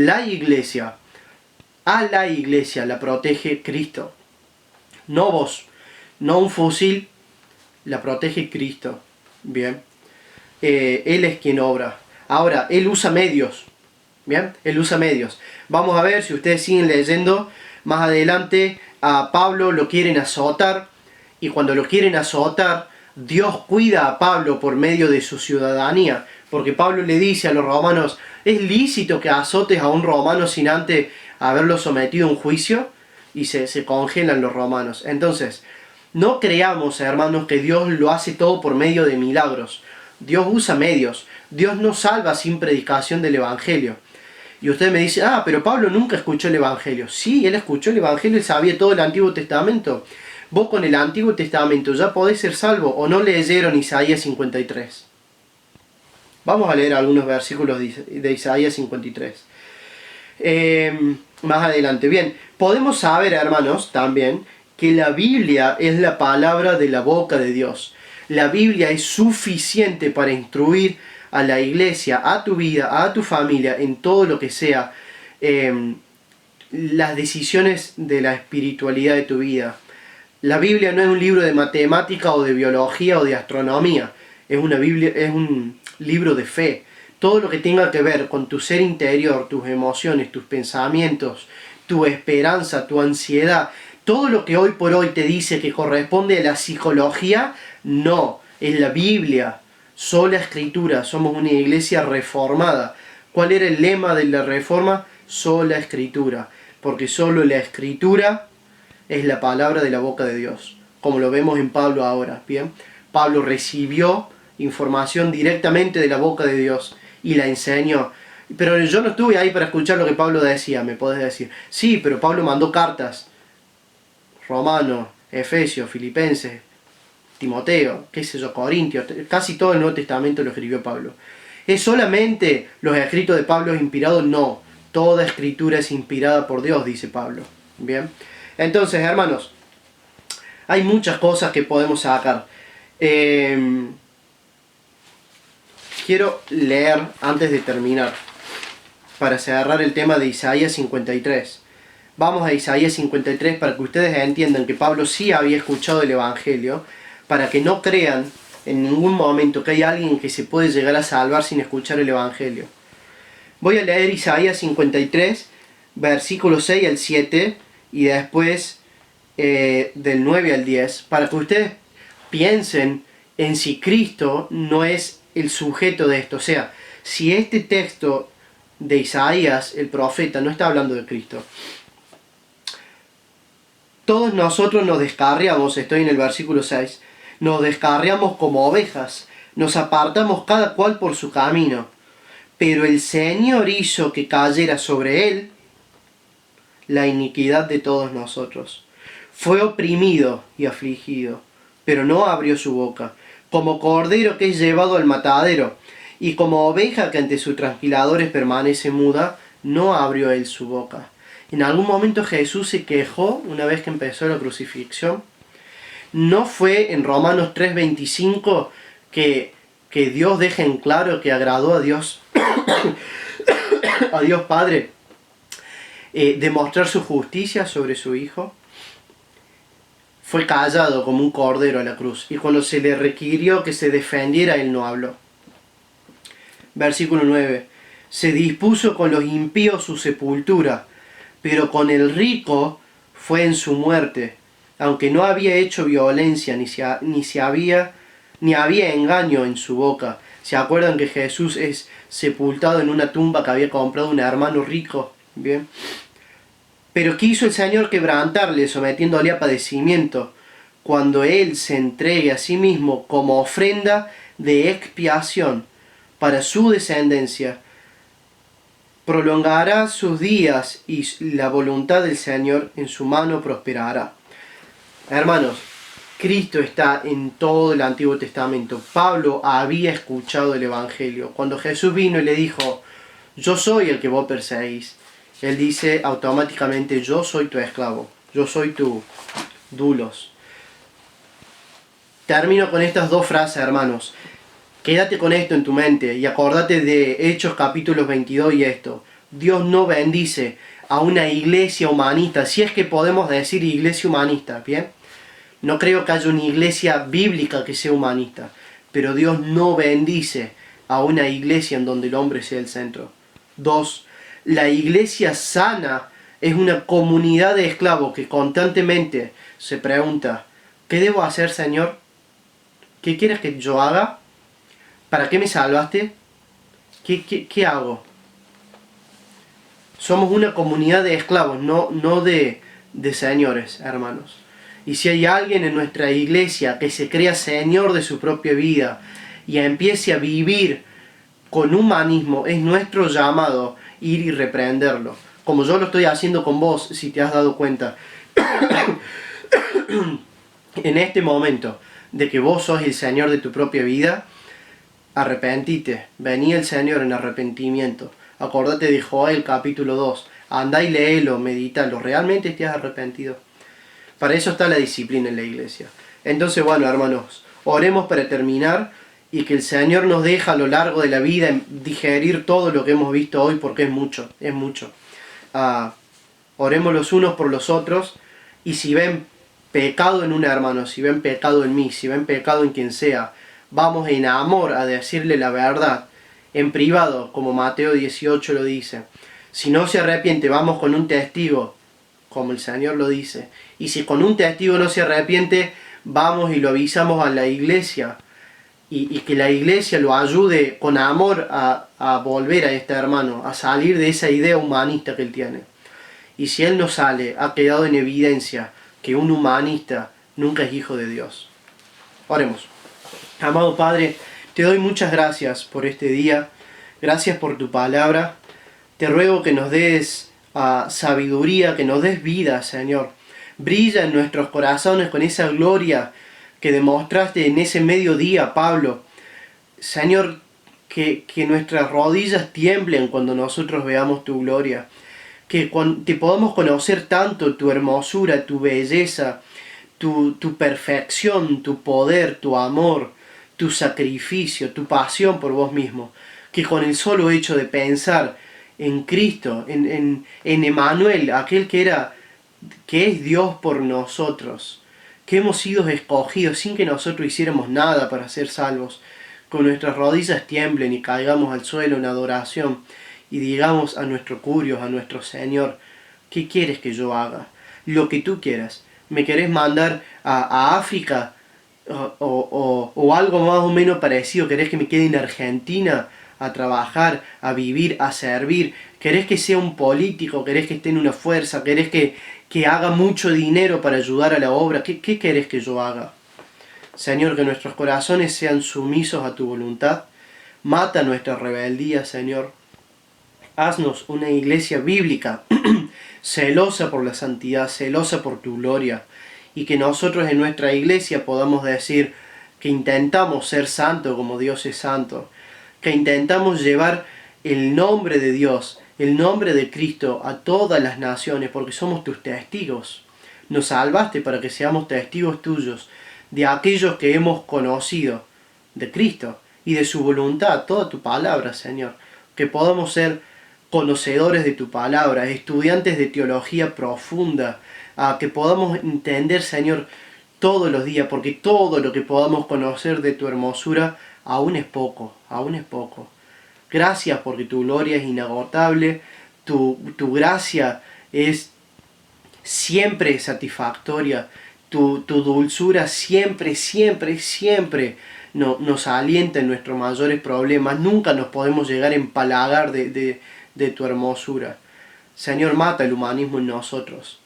la iglesia la protege Cristo. No vos, no un fusil, la protege Cristo. Bien, Él es quien obra. Ahora, Él usa medios. Bien, Él usa medios. Vamos a ver, si ustedes siguen leyendo, más adelante a Pablo lo quieren azotar. Y cuando lo quieren azotar, Dios cuida a Pablo por medio de su ciudadanía. Porque Pablo le dice a los romanos, ¿es lícito que azotes a un romano sin antes haberlo sometido a un juicio? Y se congelan los romanos. Entonces, no creamos, hermanos, que Dios lo hace todo por medio de milagros. Dios usa medios. Dios no salva sin predicación del Evangelio. Y usted me dice, pero Pablo nunca escuchó el Evangelio. Sí, él escuchó el Evangelio y sabía todo el Antiguo Testamento. Vos con el Antiguo Testamento ya podés ser salvo, o no leyeron Isaías 53. Vamos a leer algunos versículos de Isaías 53. Más adelante. Bien, podemos saber, hermanos, también que la Biblia es la palabra de la boca de Dios. La Biblia es suficiente para instruir a la iglesia, a tu vida, a tu familia, en todo lo que sea las decisiones de la espiritualidad de tu vida. La Biblia no es un libro de matemática o de biología o de astronomía. Es un libro de fe. Todo lo que tenga que ver con tu ser interior, tus emociones, tus pensamientos, tu esperanza, tu ansiedad, todo lo que hoy por hoy te dice que corresponde a la psicología, no, es la Biblia, sola escritura. Somos una iglesia reformada. ¿Cuál era el lema de la reforma? Sola escritura, porque solo la escritura es la palabra de la boca de Dios, como lo vemos en Pablo ahora. Bien, Pablo recibió información directamente de la boca de Dios y la enseñó. Pero yo no estuve ahí para escuchar lo que Pablo decía, me podés decir. Sí, pero Pablo mandó cartas. Romanos, Efesios, Filipenses, Timoteo, qué sé yo, Corintios, casi todo el Nuevo Testamento lo escribió Pablo. ¿Es solamente los escritos de Pablo inspirados? No, toda escritura es inspirada por Dios, dice Pablo. Bien, entonces, hermanos, hay muchas cosas que podemos sacar. Quiero leer antes de terminar, para cerrar el tema de Isaías 53. Vamos a Isaías 53 para que ustedes entiendan que Pablo sí había escuchado el Evangelio, para que no crean en ningún momento que hay alguien que se puede llegar a salvar sin escuchar el Evangelio. Voy a leer Isaías 53, versículos 6 al 7, y después del 9 al 10, para que ustedes piensen en si Cristo no es el sujeto de esto. O sea, si este texto de Isaías, el profeta, no está hablando de Cristo. Todos nosotros nos descarriamos, estoy en el versículo 6, nos descarriamos como ovejas, nos apartamos cada cual por su camino. pero el Señor hizo que cayera sobre él la iniquidad de todos nosotros. Fue oprimido y afligido, pero no abrió su boca, como cordero que es llevado al matadero, y como oveja que ante sus trasquiladores permanece muda, no abrió él su boca. En algún momento Jesús se quejó, una vez que empezó la crucifixión. ¿No fue en Romanos 3:25 que Dios deja en claro que agradó a Dios, a Dios Padre, demostrar su justicia sobre su Hijo? Fue callado como un cordero a la cruz, y cuando se le requirió que se defendiera, él no habló. Versículo 9. Se dispuso con los impíos su sepultura, pero con el rico fue en su muerte, aunque no había hecho violencia, ni había engaño en su boca. ¿Se acuerdan que Jesús es sepultado en una tumba que había comprado un hermano rico? Bien. Pero quiso el Señor quebrantarle, sometiéndole a padecimiento, cuando Él se entregue a sí mismo como ofrenda de expiación para su descendencia. Prolongará sus días y la voluntad del Señor en su mano prosperará. Hermanos, Cristo está en todo el Antiguo Testamento. Pablo había escuchado el Evangelio. Cuando Jesús vino y le dijo, yo soy el que vos perseguís, él dice automáticamente, yo soy tu esclavo, yo soy tu dulos. Termino con estas dos frases, hermanos. Quédate con esto en tu mente y acordate de Hechos capítulos 22 y esto. Dios no bendice a una iglesia humanista, si es que podemos decir iglesia humanista, ¿bien? No creo que haya una iglesia bíblica que sea humanista, pero Dios no bendice a una iglesia en donde el hombre sea el centro. 2. La iglesia sana es una comunidad de esclavos que constantemente se pregunta, ¿qué debo hacer, Señor? ¿Qué quieres que yo haga? ¿Para qué me salvaste? ¿Qué hago? Somos una comunidad de esclavos, no de señores, hermanos. Y si hay alguien en nuestra iglesia que se crea señor de su propia vida y empiece a vivir con humanismo, es nuestro llamado ir y reprenderlo. Como yo lo estoy haciendo con vos, si te has dado cuenta. En este momento de que vos sos el señor de tu propia vida, arrepentite, vení el Señor en arrepentimiento. Acordate de Joel capítulo 2. Andá y léelo, medítalo. ¿Realmente te has arrepentido? Para eso está la disciplina en la iglesia. Entonces, bueno, hermanos, oremos para terminar y que el Señor nos deje a lo largo de la vida digerir todo lo que hemos visto hoy, porque es mucho, es mucho. Oremos los unos por los otros, y si ven pecado en un hermano, si ven pecado en mí, si ven pecado en quien sea, vamos en amor a decirle la verdad, en privado, como Mateo 18 lo dice. Si no se arrepiente, vamos con un testigo, como el Señor lo dice. Y si con un testigo no se arrepiente, vamos y lo avisamos a la iglesia. Y que la iglesia lo ayude con amor a volver a este hermano, a salir de esa idea humanista que él tiene. Y si él no sale, ha quedado en evidencia que un humanista nunca es hijo de Dios. Oremos. Amado Padre, te doy muchas gracias por este día. Gracias por tu palabra. Te ruego que nos des sabiduría, que nos des vida, Señor. Brilla en nuestros corazones con esa gloria que demostraste en ese mediodía, Pablo. Señor, que nuestras rodillas tiemblen cuando nosotros veamos tu gloria. Que te podamos conocer tanto, tu hermosura, tu belleza, tu perfección, tu poder, tu amor, tu sacrificio, tu pasión por vos mismo. Que con el solo hecho de pensar en Cristo, en Emmanuel, aquel que es Dios por nosotros, que hemos sido escogidos sin que nosotros hiciéramos nada para ser salvos, con nuestras rodillas tiemblen y caigamos al suelo en adoración y digamos a nuestro Curios, a nuestro Señor, ¿qué quieres que yo haga? Lo que tú quieras. ¿Me querés mandar a África o algo más o menos parecido? ¿Querés que me quede en Argentina a trabajar, a vivir, a servir? ¿Querés que sea un político? ¿Querés que esté en una fuerza? ¿Querés que haga mucho dinero para ayudar a la obra? ¿Qué querés que yo haga? Señor, que nuestros corazones sean sumisos a tu voluntad, Mata nuestra rebeldía, Señor. Haznos una iglesia bíblica, celosa por la santidad, celosa por tu gloria, y que nosotros en nuestra iglesia podamos decir que intentamos ser santos como Dios es santo, que intentamos llevar el nombre de Dios, el nombre de Cristo a todas las naciones, porque somos tus testigos. Nos salvaste para que seamos testigos tuyos, de aquellos que hemos conocido, de Cristo y de su voluntad, toda tu palabra, Señor. Que podamos ser conocedores de tu palabra, estudiantes de teología profunda, que podamos entender, Señor, todos los días, porque todo lo que podamos conocer de tu hermosura aún es poco, aún es poco. Gracias porque tu gloria es inagotable, tu gracia es siempre satisfactoria, tu dulzura siempre, siempre, siempre nos alienta en nuestros mayores problemas. Nunca nos podemos llegar a empalagar de tu hermosura. Señor, mata el humanismo en nosotros,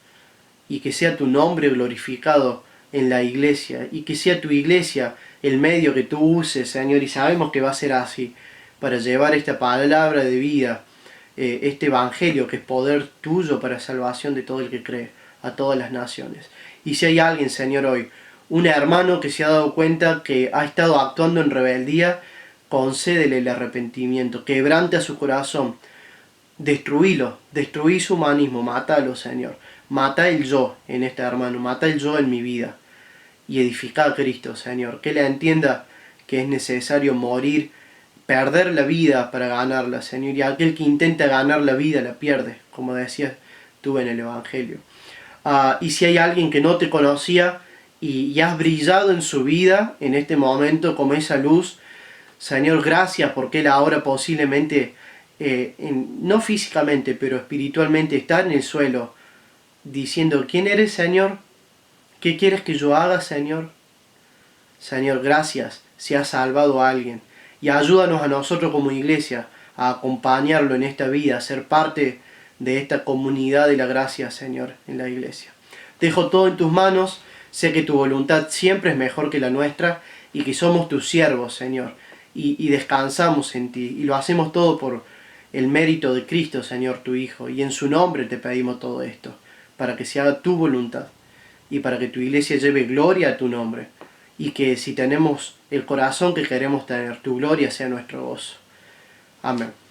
y que sea tu nombre glorificado en la iglesia, y que sea tu iglesia el medio que tú uses, Señor, y sabemos que va a ser así, para llevar esta palabra de vida, este evangelio que es poder tuyo para salvación de todo el que cree, a todas las naciones. Y si hay alguien, Señor, hoy, un hermano que se ha dado cuenta que ha estado actuando en rebeldía, concédele el arrepentimiento, quebrante a su corazón, destruílo, destruí su humanismo, mátalo, Señor. Mata el yo en este hermano, mata el yo en mi vida, y edifica a Cristo, Señor. Que le entienda que es necesario morir, perder la vida para ganarla, Señor. Y aquel que intenta ganar la vida la pierde, como decías tú en el Evangelio. Y si hay alguien que no te conocía y has brillado en su vida en este momento como esa luz, Señor, gracias porque él ahora posiblemente, no físicamente, pero espiritualmente está en el suelo, diciendo, ¿quién eres, Señor? ¿Qué quieres que yo haga, Señor? Señor, gracias si has salvado a alguien. Y ayúdanos a nosotros como iglesia a acompañarlo en esta vida, a ser parte de esta comunidad de la gracia, Señor, en la iglesia. Dejo todo en tus manos, sé que tu voluntad siempre es mejor que la nuestra y que somos tus siervos, Señor, y descansamos en ti. Y lo hacemos todo por el mérito de Cristo, Señor, tu Hijo, y en su nombre te pedimos todo esto, para que se haga tu voluntad y para que tu iglesia lleve gloria a tu nombre, y que si tenemos el corazón que queremos tener, tu gloria sea nuestro gozo. Amén.